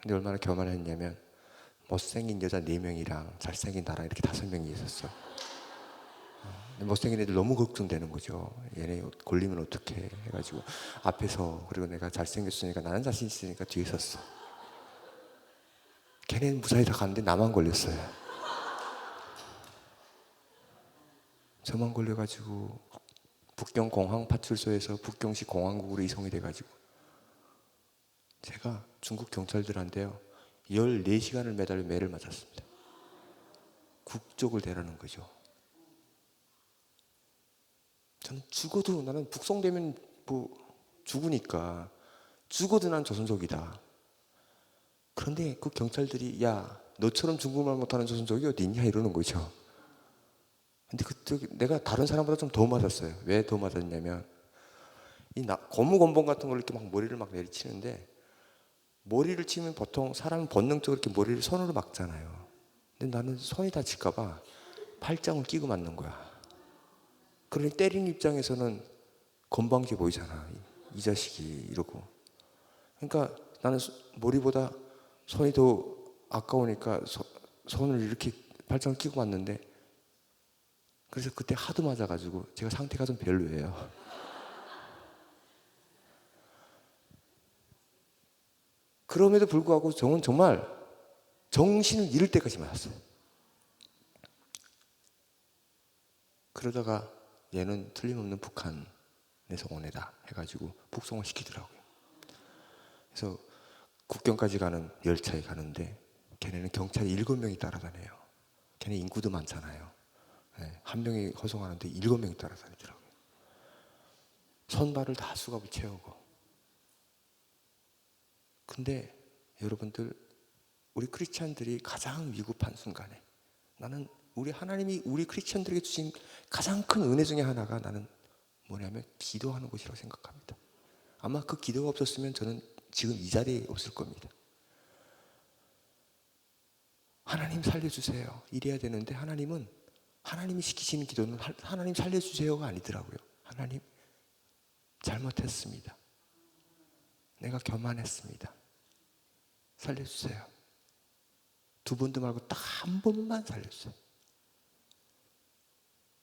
근데 얼마나 교만했냐면 못생긴 여자 4명이랑 잘생긴 나랑 이렇게 5명이 있었어. 못생긴 애들 너무 걱정되는 거죠. 얘네 걸리면 어떡해 해가지고 앞에서, 그리고 내가 잘생겼으니까 나는 자신 있으니까 뒤에 섰어. 걔네는 무사히 다 갔는데 나만 걸렸어요. 저만 걸려가지고 북경공항 파출소에서 북경시 공항국으로 이송이 돼가지고 제가 중국 경찰들한테요 14시간을 매달려 매를 맞았습니다. 국적을 대라는 거죠. 저는 죽어도, 나는 북송되면 뭐 죽으니까 죽어도 난 조선족이다. 그런데 그 경찰들이 야 너처럼 중국말 못하는 조선족이 어디 있냐 이러는 거죠. 근데 그때 내가 다른 사람보다 좀 더 맞았어요. 왜 더 맞았냐면 이 고무권봉 같은 걸 이렇게 막 머리를 막 내리치는데, 머리를 치면 보통 사람은 본능적으로 이렇게 머리를 손으로 막잖아요. 근데 나는 손이 다칠까봐 팔짱을 끼고 맞는 거야. 그러니 때리는 입장에서는 건방져 보이잖아. 이 자식이 이러고. 그러니까 나는 머리보다 손이 더 아까우니까 손을 이렇게 팔짱을 끼고 맞는데, 그래서 그때 하도 맞아가지고 제가 상태가 좀 별로예요. 그럼에도 불구하고 저는 정말 정신을 잃을 때까지 맞았어요. 그러다가 얘는 틀림없는 북한에서 온 애다 해가지고 북송을 시키더라고요. 그래서 국경까지 가는 열차에 가는데 걔네는 경찰이 7명이 따라다녀요. 걔네 인구도 많잖아요. 한 명이 허송하는데 7명이 따라다니더라고요. 손발을 다 수갑을 채우고. 근데 여러분들, 우리 크리스찬들이 가장 위급한 순간에 나는 우리 하나님이 우리 크리스찬들에게 주신 가장 큰 은혜 중에 하나가 나는 뭐냐면 기도하는 것이라고 생각합니다. 아마 그 기도가 없었으면 저는 지금 이 자리에 없을 겁니다. 하나님 살려주세요 이래야 되는데, 하나님이 시키시는 기도는 하나님 살려주세요가 아니더라고요. 하나님 잘못했습니다. 내가 교만했습니다. 살려주세요. 2번도 말고 딱 한 번만 살려주세요.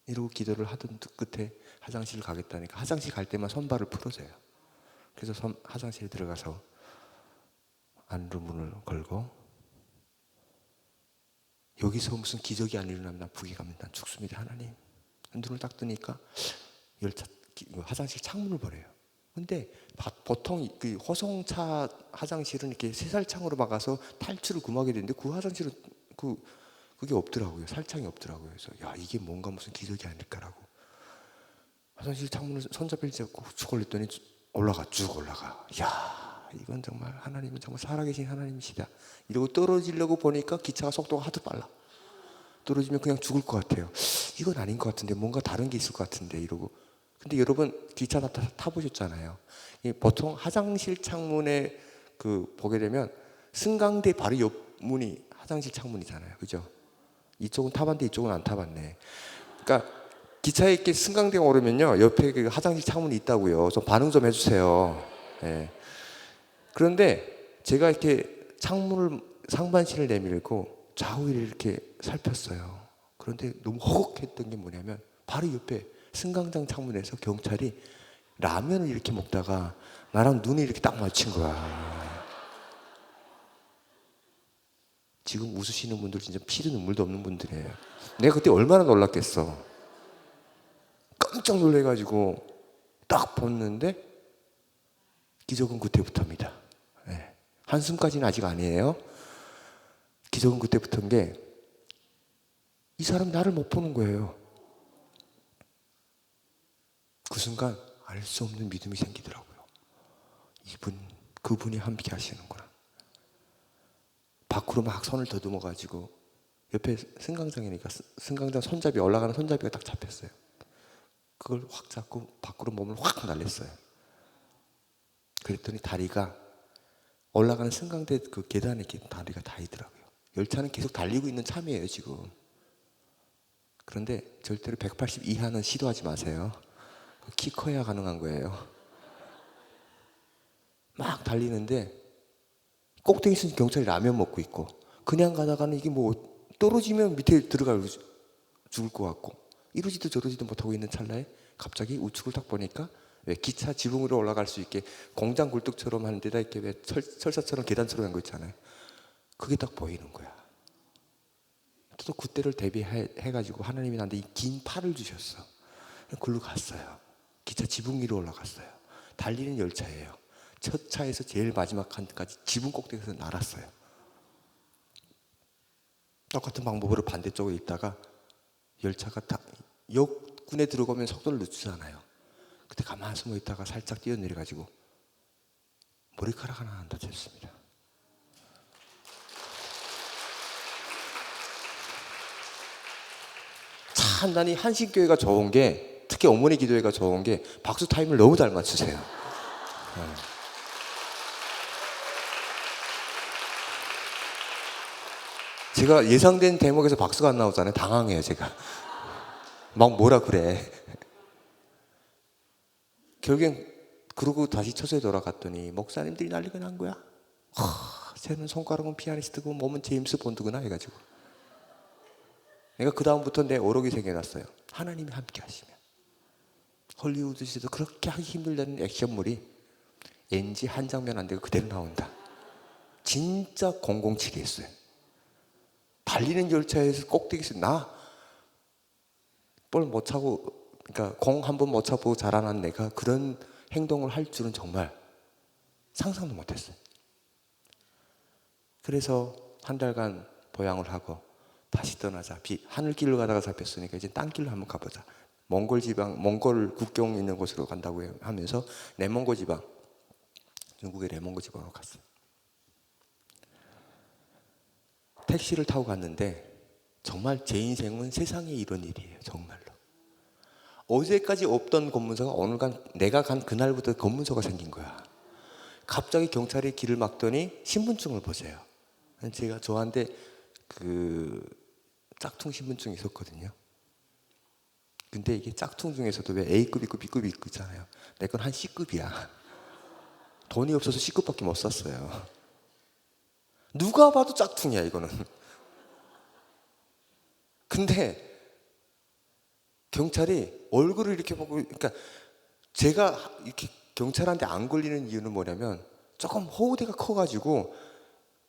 이러고 기도를 하던 끝에 화장실을 가겠다니까 화장실 갈 때만 손발을 풀어줘요. 그래서 화장실에 들어가서 안으로 문을 걸고, 여기서 무슨 기적이 안 일어나면 난 북에 가면 난 죽습니다. 하나님. 눈을 딱 뜨니까 열차 화장실 창문을 버려요. 근데 보통 그 호송차 화장실은 이렇게 세살창으로 막아서 탈출을 금하게 되는데 그 화장실은 그게 없더라고요. 살창이 없더라고요. 그래서 야, 이게 뭔가 무슨 기적이 아닐까라고. 화장실 창문을 손잡이를 잡고 쭉 올렸더니 쭉 올라가. 야, 이건 정말 하나님은 정말 살아계신 하나님이시다. 이러고 떨어지려고 보니까 기차가 속도가 하도 빨라. 떨어지면 그냥 죽을 것 같아요. 이건 아닌 것 같은데, 뭔가 다른 게 있을 것 같은데 이러고. 근데 여러분 기차 타보셨잖아요. 보통 화장실 창문에 보게 되면 승강대 바로 옆 문이 화장실 창문이잖아요. 그죠? 이쪽은 타봤는데 이쪽은 안 타봤네. 그러니까 기차에 이렇게 승강대가 오르면요, 옆에 그 화장실 창문이 있다고요. 좀 반응 좀 해주세요. 예. 그런데 제가 이렇게 창문을 상반신을 내밀고 좌우를 이렇게 살폈어요. 그런데 너무 허걱했던 게 뭐냐면 바로 옆에 승강장 창문에서 경찰이 라면을 이렇게 먹다가 나랑 눈이 이렇게 딱 마주친 거야. 지금 웃으시는 분들 진짜 피도 눈물도 없는 분들이에요. 내가 그때 얼마나 놀랐겠어. 깜짝 놀래가지고 딱 봤는데 기적은 그때부터입니다. 네. 한숨까지는 아직 아니에요. 기적은 그때부터인 게 이 사람 나를 못 보는 거예요. 그 순간 알 수 없는 믿음이 생기더라고요. 그분이 함께 하시는구나. 밖으로 막 손을 더듬어가지고 옆에 승강장이니까 승강장 손잡이 올라가는 손잡이가 딱 잡혔어요. 그걸 확 잡고 밖으로 몸을 확 날렸어요. 그랬더니 다리가 올라가는 승강대 그 계단에 다리가 닿이더라고요. 열차는 계속 달리고 있는 참이에요 지금. 그런데 절대로 180 이하는 시도하지 마세요. 키 커야 가능한 거예요. 막 달리는데 꼭대기에서 경찰이 라면 먹고 있고, 그냥 가다가는 이게 뭐 떨어지면 밑에 들어가 죽을 것 같고, 이러지도 저러지도 못하고 있는 찰나에 갑자기 우측을 딱 보니까 왜 기차 지붕 위로 올라갈 수 있게 공장 굴뚝처럼 하는 데다 이렇게 왜 철사처럼 계단처럼 한 거 있잖아요. 그게 딱 보이는 거야. 또 그때를 대비해가지고 하나님이 나한테 이 긴 팔을 주셨어. 글로 갔어요. 기차 지붕 위로 올라갔어요. 달리는 열차예요. 첫 차에서 제일 마지막 칸까지 지붕 꼭대기에서 날았어요. 똑같은 방법으로 반대쪽에 있다가 열차가 역군에 들어가면 속도를 늦추잖아요. 그때 가만히 숨어 있다가 살짝 뛰어내려가지고 머리카락 하나 안 다쳤습니다. 참, 나는 한식교회가 좋은 게, 특히 어머니 기도회가 좋은 게 박수 타임을 너무 잘 맞추세요. 네. 제가 예상된 대목에서 박수가 안 나오잖아요. 당황해요 제가. 막 뭐라 그래. 결국엔 그러고 다시 처소에 돌아갔더니 목사님들이 난리가 난 거야. 쟤는 손가락은 피아니스트고 몸은 제임스 본드구나 해가지고. 내가 그 다음부터 내 오록이 생겨났어요. 하나님이 함께 하시면. 헐리우드에서도 그렇게 하기 힘들다는 액션물이 NG 한 장면 안 되고 그대로 나온다. 진짜 007이었어요. 달리는 열차에서 꼭대기에서 볼 못 차고, 그러니까 공 한 번 못 차보고 자라난 내가 그런 행동을 할 줄은 정말 상상도 못했어요. 그래서 한 달간 보양을 하고 다시 떠나자. 하늘길로 가다가 잡혔으니까 이제 땅길로 한번 가보자. 몽골 국경 있는 곳으로 간다고 하면서 레몽고 지방, 중국의 레몽고 지방으로 갔어요. 택시를 타고 갔는데 정말 제 인생은 세상에 이런 일이에요. 정말로. 어제까지 없던 검문소가 오늘 내가 간 그날부터 검문소가 생긴 거야. 갑자기 경찰이 길을 막더니 신분증을 보세요. 제가 저한테 짝퉁 신분증이 있었거든요. 근데 이게 짝퉁 중에서도 왜 A급 있고 B급이 있고 있잖아요. 내 건 한 C급이야. 돈이 없어서 C급밖에 못 샀어요. 누가 봐도 짝퉁이야 이거는. 근데 경찰이 얼굴을 이렇게 보고, 그러니까 제가 이렇게 경찰한테 안 걸리는 이유는 뭐냐면 조금 호우대가 커가지고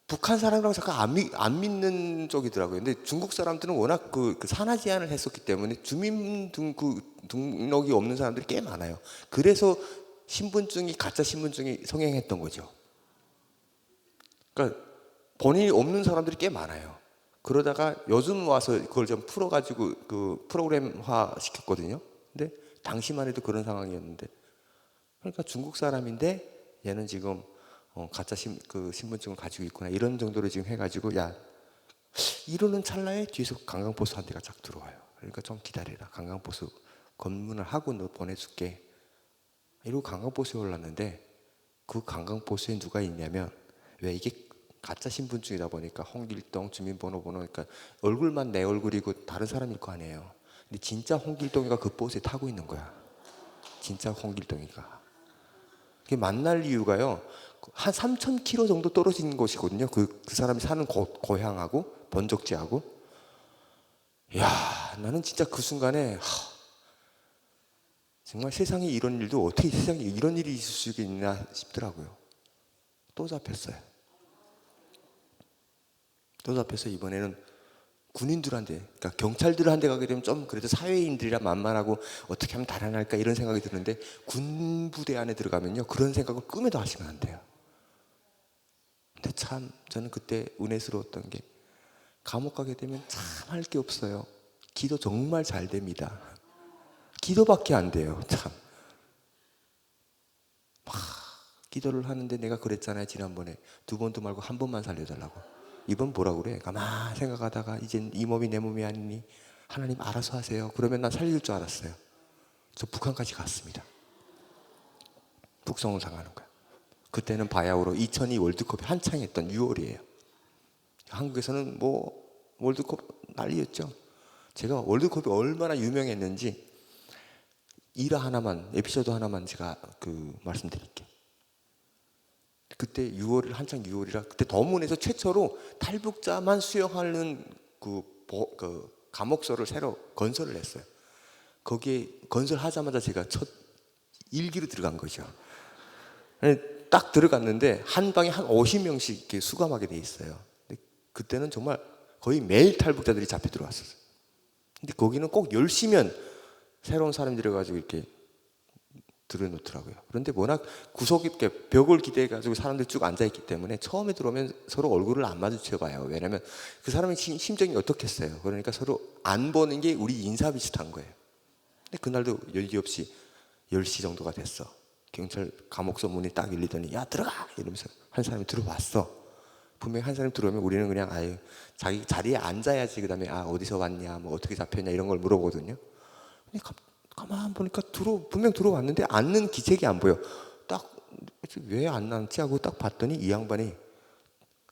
북한 사람이라고 잠깐 안 믿는 쪽이더라고요. 근데 중국 사람들은 워낙 그 산하 제한을 했었기 때문에 주민 등록이 없는 사람들이 꽤 많아요. 그래서 가짜 신분증이 성행했던 거죠. 그러니까 본인이 없는 사람들이 꽤 많아요. 그러다가 요즘 와서 그걸 좀 풀어가지고 그 프로그램화 시켰거든요. 근데 당시만 해도 그런 상황이었는데, 그러니까 중국 사람인데 얘는 지금 가짜 그 신분증을 가지고 있구나 이런 정도로 지금 해가지고, 야, 이러는 찰나에 뒤에서 관광버스 한 대가 쫙 들어와요. 그러니까 좀 기다려라, 관광버스 검문을 하고 너 보내줄게 이러고 관광버스에 올랐는데, 그 관광버스에 누가 있냐면, 왜 이게 가짜 신분증이다 보니까 홍길동 주민번호번호, 그러니까 얼굴만 내 얼굴이고 다른 사람일 거 아니에요. 근데 진짜 홍길동이가 그 버스에 타고 있는 거야. 진짜 홍길동이가. 그게 만날 이유가요, 한 3,000km 정도 떨어진 곳이거든요. 그 사람이 사는 고향하고 번적지하고. 야, 나는 진짜 그 순간에 정말 세상에 이런 일도, 어떻게 세상에 이런 일이 있을 수 있나 싶더라고요. 또 잡혔어요. 또 잡혀서 이번에는 군인들한테, 그러니까 경찰들한테 가게 되면 좀 그래도 사회인들이라 만만하고 어떻게 하면 달아날까 이런 생각이 드는데, 군부대 안에 들어가면요, 그런 생각을 꿈에도 하시면 안 돼요. 근데 참 저는 그때 은혜스러웠던 게, 감옥 가게 되면 참 할 게 없어요. 기도 정말 잘 됩니다. 기도밖에 안 돼요. 참 막 기도를 하는데, 내가 그랬잖아요 지난번에, 2번도 말고 1번만 살려달라고. 이번 뭐라고 그래? 가만 생각하다가, 이젠 이 몸이 내 몸이 아니니 하나님 알아서 하세요. 그러면 난 살릴 줄 알았어요. 저 북한까지 갔습니다. 북송을 당하는 거예요. 그때는 바야흐로 2002 월드컵이 한창 했던 6월이에요. 한국에서는 뭐 월드컵 난리였죠. 제가 월드컵이 얼마나 유명했는지 일화 하나만, 에피소드 하나만 제가 말씀드릴게요. 그때 6월, 한창 6월이라, 그때 더문에서 최초로 탈북자만 수용하는 그 감옥소를 새로 건설을 했어요. 거기에 건설하자마자 제가 첫 일기로 들어간 거죠. 딱 들어갔는데 한 방에 한 50명씩 이렇게 수감하게 돼 있어요. 근데 그때는 정말 거의 매일 탈북자들이 잡혀 들어왔었어요. 근데 거기는 꼭 10시면 새로운 사람 들여가지고 이렇게 들여놓더라고요. 그런데 워낙 구석 있게 벽을 기대해가지고 사람들이 쭉 앉아있기 때문에 처음에 들어오면 서로 얼굴을 안 마주쳐봐요. 왜냐면 그 사람의 심정이 어떻겠어요. 그러니까 서로 안 보는 게 우리 인사 비슷한 거예요. 근데 그날도 여지없이 10시 정도가 됐어. 경찰 감옥서 문이 딱 열리더니, 야 들어가! 이러면서 한 사람이 들어왔어. 분명히 한 사람이 들어오면 우리는 그냥 아유 자기 자리에 앉아야지, 그 다음에 아 어디서 왔냐, 뭐 어떻게 잡혔냐 이런 걸 물어보거든요. 근데 가만 보니까 분명 들어왔는데 앉는 기색이 안 보여. 딱 왜 안 앉지 하고 딱 봤더니 이 양반이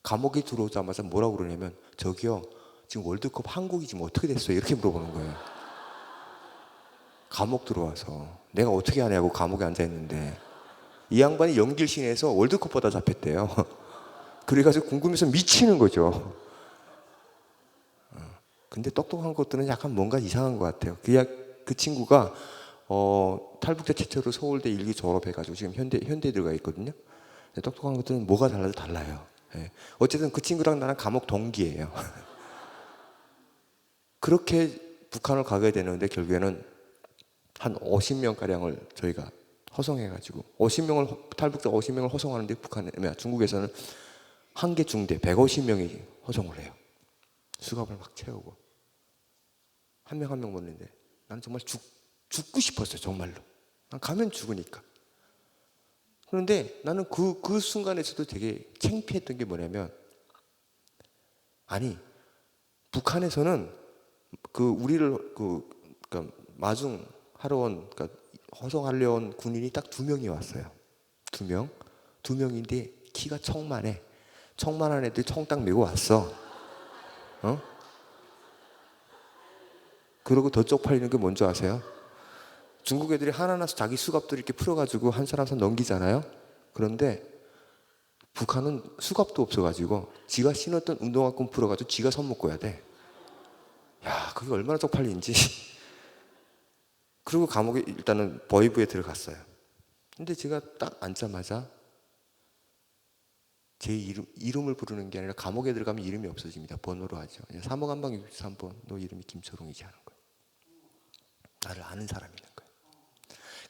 감옥에 들어오자마자 뭐라고 그러냐면, 저기요 지금 월드컵 한국이 지금 어떻게 됐어요? 이렇게 물어보는 거예요. 감옥 들어와서 내가 어떻게 하냐고, 감옥에 앉아있는데. 이 양반이 연길시내에서 월드컵보다 잡혔대요. 그래가지고 궁금해서 미치는 거죠. 근데 똑똑한 것들은 약간 뭔가 이상한 것 같아요. 그 친구가 탈북자 최초로 서울대 일기 졸업해가지고 지금 현대에 들어가 있거든요. 똑똑한 것들은 뭐가 달라도 달라요. 예. 어쨌든 그 친구랑 나랑 감옥 동기예요. 그렇게 북한을 가게 되는데 결국에는 한 50명가량을 저희가 허송해가지고, 탈북자 50명을 허송하는데 중국에서는 한 개 중대 150명이 허송을 해요. 수갑을 막 채우고 한 명 한 명 보는데, 나는 정말 죽고 싶었어요. 정말로. 난 가면 죽으니까. 그런데 나는 그 순간에서도 되게 창피했던 게 뭐냐면, 아니 북한에서는 우리를 그러니까 마중하러 온, 그러니까 허송하려 온 군인이 딱 2명이 왔어요. 2명인데 키가 청만해. 청만한 애들이 총 딱 메고 왔어. 그러고 더 쪽팔리는 게 뭔지 아세요? 중국 애들이 하나하나씩 자기 수갑들 이렇게 풀어가지고 한 사람 넘기잖아요. 그런데 북한은 수갑도 없어가지고 지가 신었던 운동화끈 풀어가지고 지가 손 묶어야 돼. 야, 그게 얼마나 쪽팔리는지. 그리고 감옥에 일단은 버이브에 들어갔어요. 근데 제가 딱 앉자마자 제 이름을 부르는 게 아니라, 감옥에 들어가면 이름이 없어집니다. 번호로 하죠. 3호 간방 63번, 너 이름이 김철웅이지 하는 거예요. 나를 아는 사람이 있는 거예요.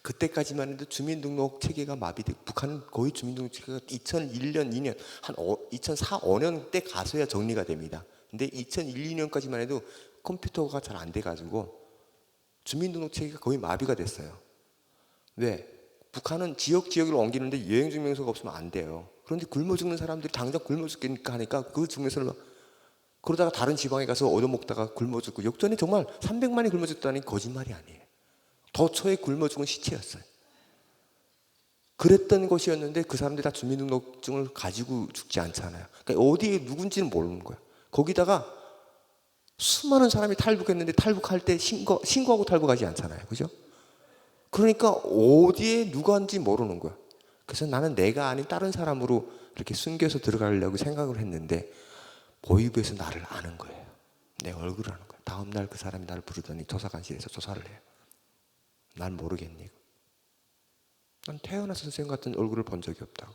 그때까지만 해도 주민등록 체계가 마비되고, 북한은 거의 주민등록 체계가 2001년, 2년, 한 2004, 5년 때 가서야 정리가 됩니다. 근데 2001, 2년까지만 해도 컴퓨터가 잘 안 돼가지고 주민등록체계가 거의 마비가 됐어요. 왜? 북한은 지역을 옮기는데 여행증명서가 없으면 안 돼요. 그런데 굶어 죽는 사람들이 당장 굶어 죽겠니까 하니까 그 증명서를 그러다가 다른 지방에 가서 얻어먹다가 굶어 죽고, 역전에 정말 300만이 굶어 죽다니 거짓말이 아니에요. 도처에 굶어 죽은 시체였어요. 그랬던 것이었는데 그 사람들이 다 주민등록증을 가지고 죽지 않잖아요. 그러니까 어디에 누군지는 모르는 거야. 거기다가 수많은 사람이 탈북했는데 탈북할 때 신고하고 탈북하지 않잖아요. 그죠? 그러니까 어디에 누가인지 모르는 거야. 그래서 나는 내가 아닌 다른 사람으로 이렇게 숨겨서 들어가려고 생각을 했는데 보이부에서 나를 아는 거예요. 내 얼굴을 아는 거야. 다음날 그 사람이 나를 부르더니 조사관실에서 조사를 해요. 난 모르겠니? 난 태어나서 선생님 같은 얼굴을 본 적이 없다고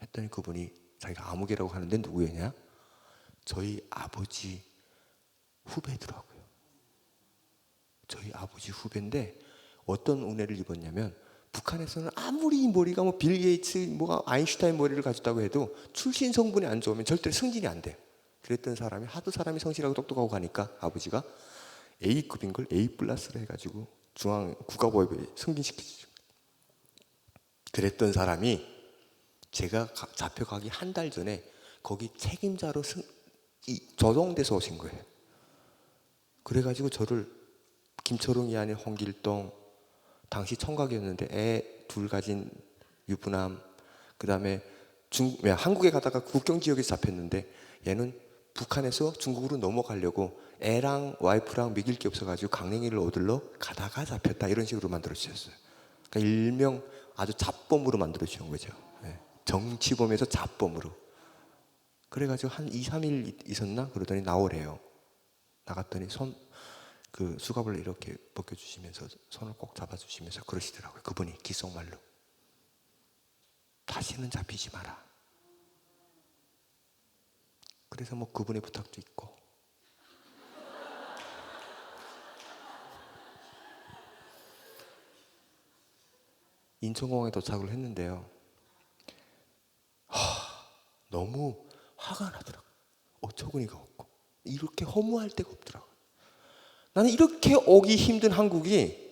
했더니 그분이 자기가 아무개라고 하는데 누구였냐? 저희 아버지 후배더라고요. 저희 아버지 후배인데 어떤 은혜를 입었냐면, 북한에서는 아무리 머리가 뭐 빌 게이츠, 뭐가 아인슈타인 머리를 가졌다고 해도 출신 성분이 안 좋으면 절대 승진이 안 돼요. 그랬던 사람이 하도 사람이 성실하고 똑똑하고 가니까 아버지가 A급인 걸 A 플러스로 해가지고 중앙 국가보위부에 승진시키죠. 그랬던 사람이 제가 잡혀가기 한 달 전에 거기 책임자로 조정돼서 오신 거예요. 그래가지고 저를 김초롱이 아닌 홍길동, 당시 청각이었는데 애 둘 가진 유부남, 그 다음에 한국에 가다가 국경지역에서 잡혔는데 얘는 북한에서 중국으로 넘어가려고 애랑 와이프랑 먹일 게 없어가지고 강냉이를 얻으러 가다가 잡혔다, 이런 식으로 만들어주셨어요. 그러니까 일명 아주 잡범으로 만들어주신 거죠. 정치범에서 잡범으로. 그래가지고 한 2, 3일 있었나? 그러더니 나오래요. 나갔더니 그 수갑을 이렇게 벗겨주시면서 손을 꼭 잡아주시면서 그러시더라고요. 그분이 귓속말로 다시는 잡히지 마라. 그래서 뭐 그분의 부탁도 있고, 인천공항에 도착을 했는데요. 너무 화가 나더라고요. 어처구니가 없고 이렇게 허무할 데가 없더라고요. 나는 이렇게 오기 힘든 한국이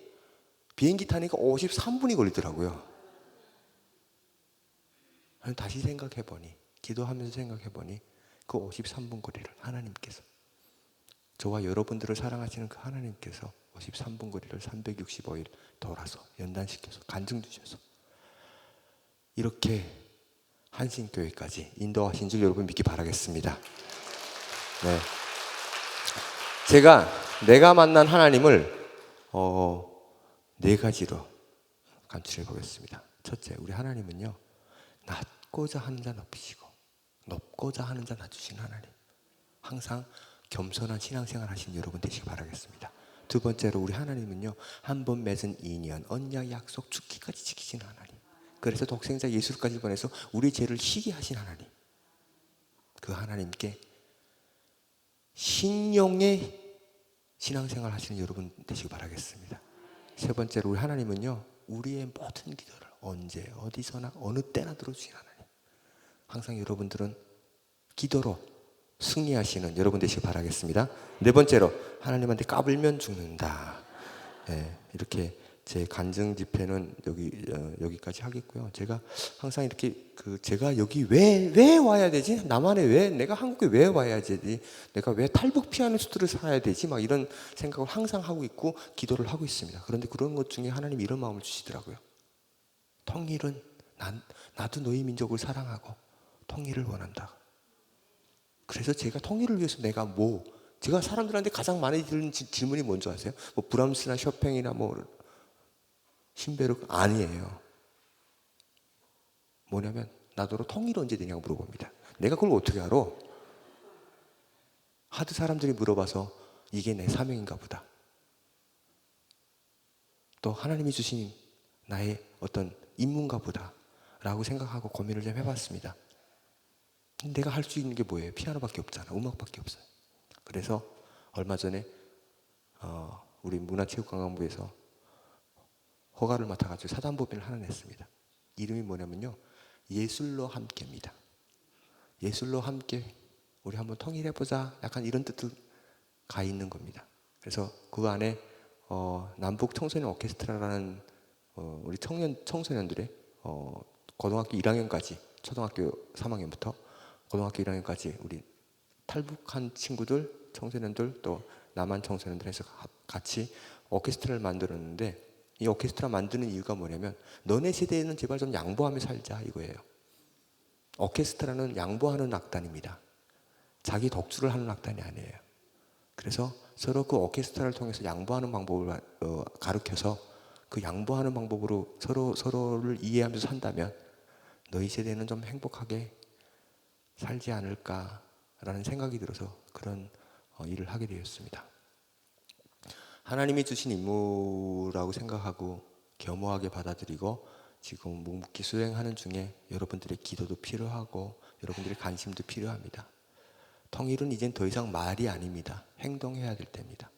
비행기 타니까 53분이 걸리더라고요. 다시 생각해보니, 기도하면서 생각해보니 그 53분 거리를 하나님께서, 저와 여러분들을 사랑하시는 그 하나님께서 53분 거리를 365일 돌아서 연단시켜서 간증 주셔서 이렇게 한신교회까지 인도하신 줄 여러분 믿기 바라겠습니다. 네. 내가 만난 하나님을 네 가지로 간추려 보겠습니다. 첫째, 우리 하나님은요, 낮고자 하는 자 높이시고 높고자 하는 자 낮추시는 하나님. 항상 겸손한 신앙생활 하신 여러분 되시기 바라겠습니다. 두 번째로, 우리 하나님은요, 한 번 맺은 인연, 언약, 약속, 죽기까지 지키시는 하나님. 그래서 독생자 예수까지 보내서 우리 죄를 희게 하신 하나님. 그 하나님께 신령의 신앙생활 하시는 여러분 되시기 바라겠습니다. 세 번째로, 우리 하나님은요, 우리의 모든 기도를 언제 어디서나 어느 때나 들어주신 하나님. 항상 여러분들은 기도로 승리하시는 여러분 되시기 바라겠습니다. 네 번째로, 하나님한테 까불면 죽는다. 네, 이렇게 제 간증 집회는 여기까지 하겠고요. 제가 항상 이렇게 제가 여기 왜 와야 되지? 나만의 왜, 내가 한국에 왜 와야 되지? 내가 왜 탈북 피아니스트를 살아야 되지? 막 이런 생각을 항상 하고 있고 기도를 하고 있습니다. 그런데 그런 것 중에 하나님이 이런 마음을 주시더라고요. 통일은 나도 너희 민족을 사랑하고 통일을 원한다. 그래서 제가 통일을 위해서 제가 사람들한테 가장 많이 들은 질문이 뭔지 아세요? 뭐 브람스나 쇼팽이나 뭐 신베르크 아니에요. 뭐냐면, 나더러 통일 언제 되냐고 물어봅니다. 내가 그걸 어떻게 알아? 하도 사람들이 물어봐서 이게 내 사명인가 보다. 또 하나님이 주신 나의 어떤 임무인가 보다 라고 생각하고 고민을 좀 해봤습니다. 내가 할 수 있는 게 뭐예요? 피아노밖에 없잖아. 음악밖에 없어요. 그래서 얼마 전에 우리 문화체육관광부에서 허가를 맡아가지고 사단법인을 하나 냈습니다. 이름이 뭐냐면요, 예술로 함께입니다. 예술로 함께 우리 한번 통일해보자. 약간 이런 뜻도 가 있는 겁니다. 그래서 그 안에 남북 청소년 오케스트라라는 우리 청소년들의 고등학교 1학년까지, 초등학교 3학년부터 고등학교 1학년까지 우리 탈북한 친구들, 청소년들, 또 남한 청소년들 해서 같이 오케스트라를 만들었는데, 이 오케스트라 만드는 이유가 뭐냐면 너네 세대에는 제발 좀 양보하며 살자 이거예요. 오케스트라는 양보하는 악단입니다. 자기 독주를 하는 악단이 아니에요. 그래서 서로 그 오케스트라를 통해서 양보하는 방법을 가르쳐서 그 양보하는 방법으로 서로를 이해하면서 산다면 너희 세대는 좀 행복하게 살지 않을까라는 생각이 들어서 그런 일을 하게 되었습니다. 하나님이 주신 임무라고 생각하고 겸허하게 받아들이고 지금 묵묵히 수행하는 중에 여러분들의 기도도 필요하고 여러분들의 관심도 필요합니다. 통일은 이젠 더 이상 말이 아닙니다. 행동해야 될 때입니다.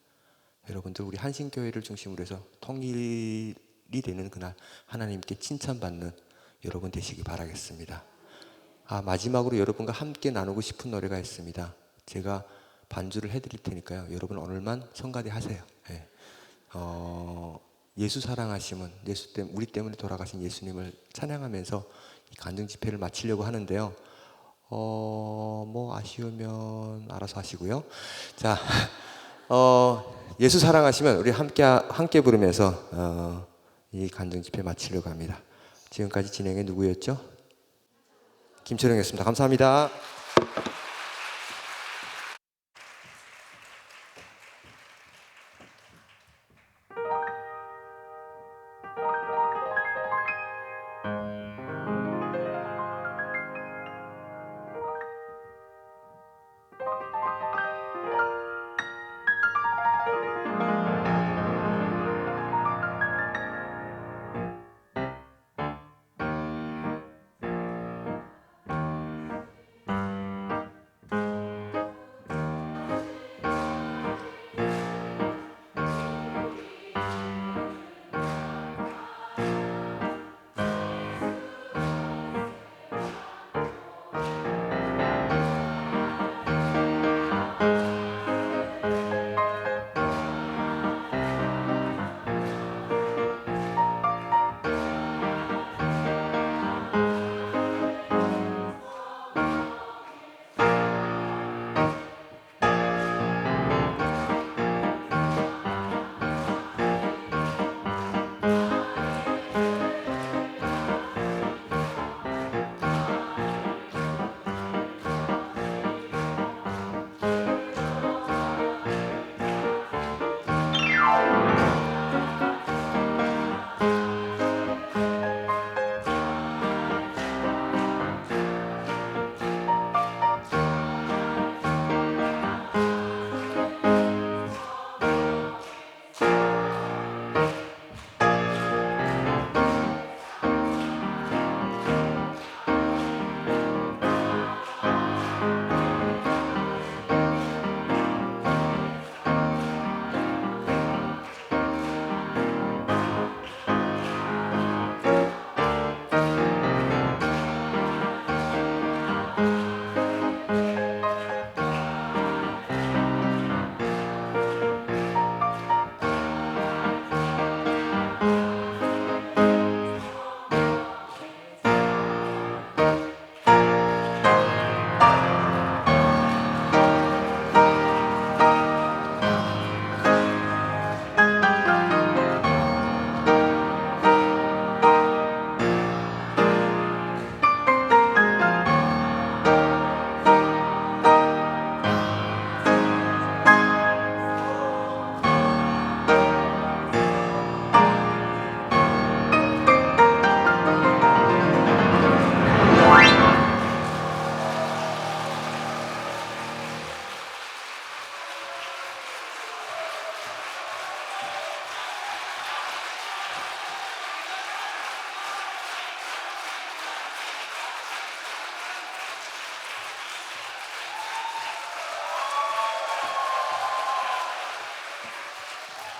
여러분들 우리 한신교회를 중심으로 해서 통일이 되는 그날 하나님께 칭찬받는 여러분 되시기 바라겠습니다. 마지막으로 여러분과 함께 나누고 싶은 노래가 있습니다. 제가 반주를 해드릴 테니까요. 여러분 오늘만 성가대 하세요. 네. 예수 사랑하심은 우리 때문에 돌아가신 예수님을 찬양하면서 이 간증 집회를 마치려고 하는데요. 뭐 아쉬우면 알아서 하시고요. 자, 예수 사랑하시면 우리 함께 부르면서 이 간증 집회 마치려고 합니다. 지금까지 진행의 누구였죠? 김철영이었습니다. 감사합니다.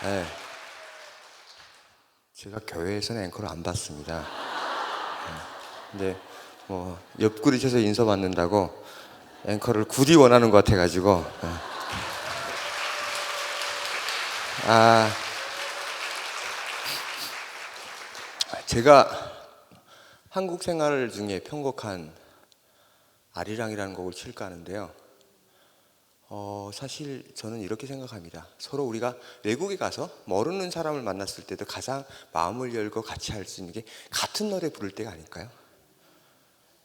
네. 제가 교회에서는 앵커를 안 받습니다. 네. 근데 뭐 옆구리 쳐서 인사 받는다고 앵커를 굳이 원하는 것 같아가지고. 제가 한국 생활 중에 편곡한 아리랑이라는 곡을 칠까 하는데요. 사실 저는 이렇게 생각합니다. 서로 우리가 외국에 가서 모르는 사람을 만났을 때도 가장 마음을 열고 같이 할 수 있는 게 같은 노래 부를 때가 아닐까요?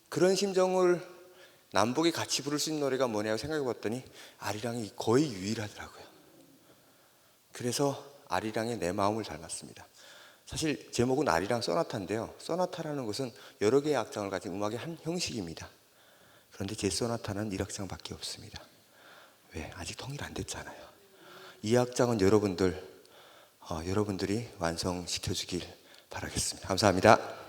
그런 심정을 남북이 같이 부를 수 있는 노래가 뭐냐고 생각해 봤더니 아리랑이 거의 유일하더라고요. 그래서 아리랑에 내 마음을 닮았습니다. 사실 제목은 아리랑 소나타인데요. 소나타라는 것은 여러 개의 악장을 가진 음악의 한 형식입니다. 그런데 제 소나타는 1악장밖에 없습니다. 왜? 아직 통일 안 됐잖아요. 이 악장은 여러분들이 완성시켜 주길 바라겠습니다. 감사합니다.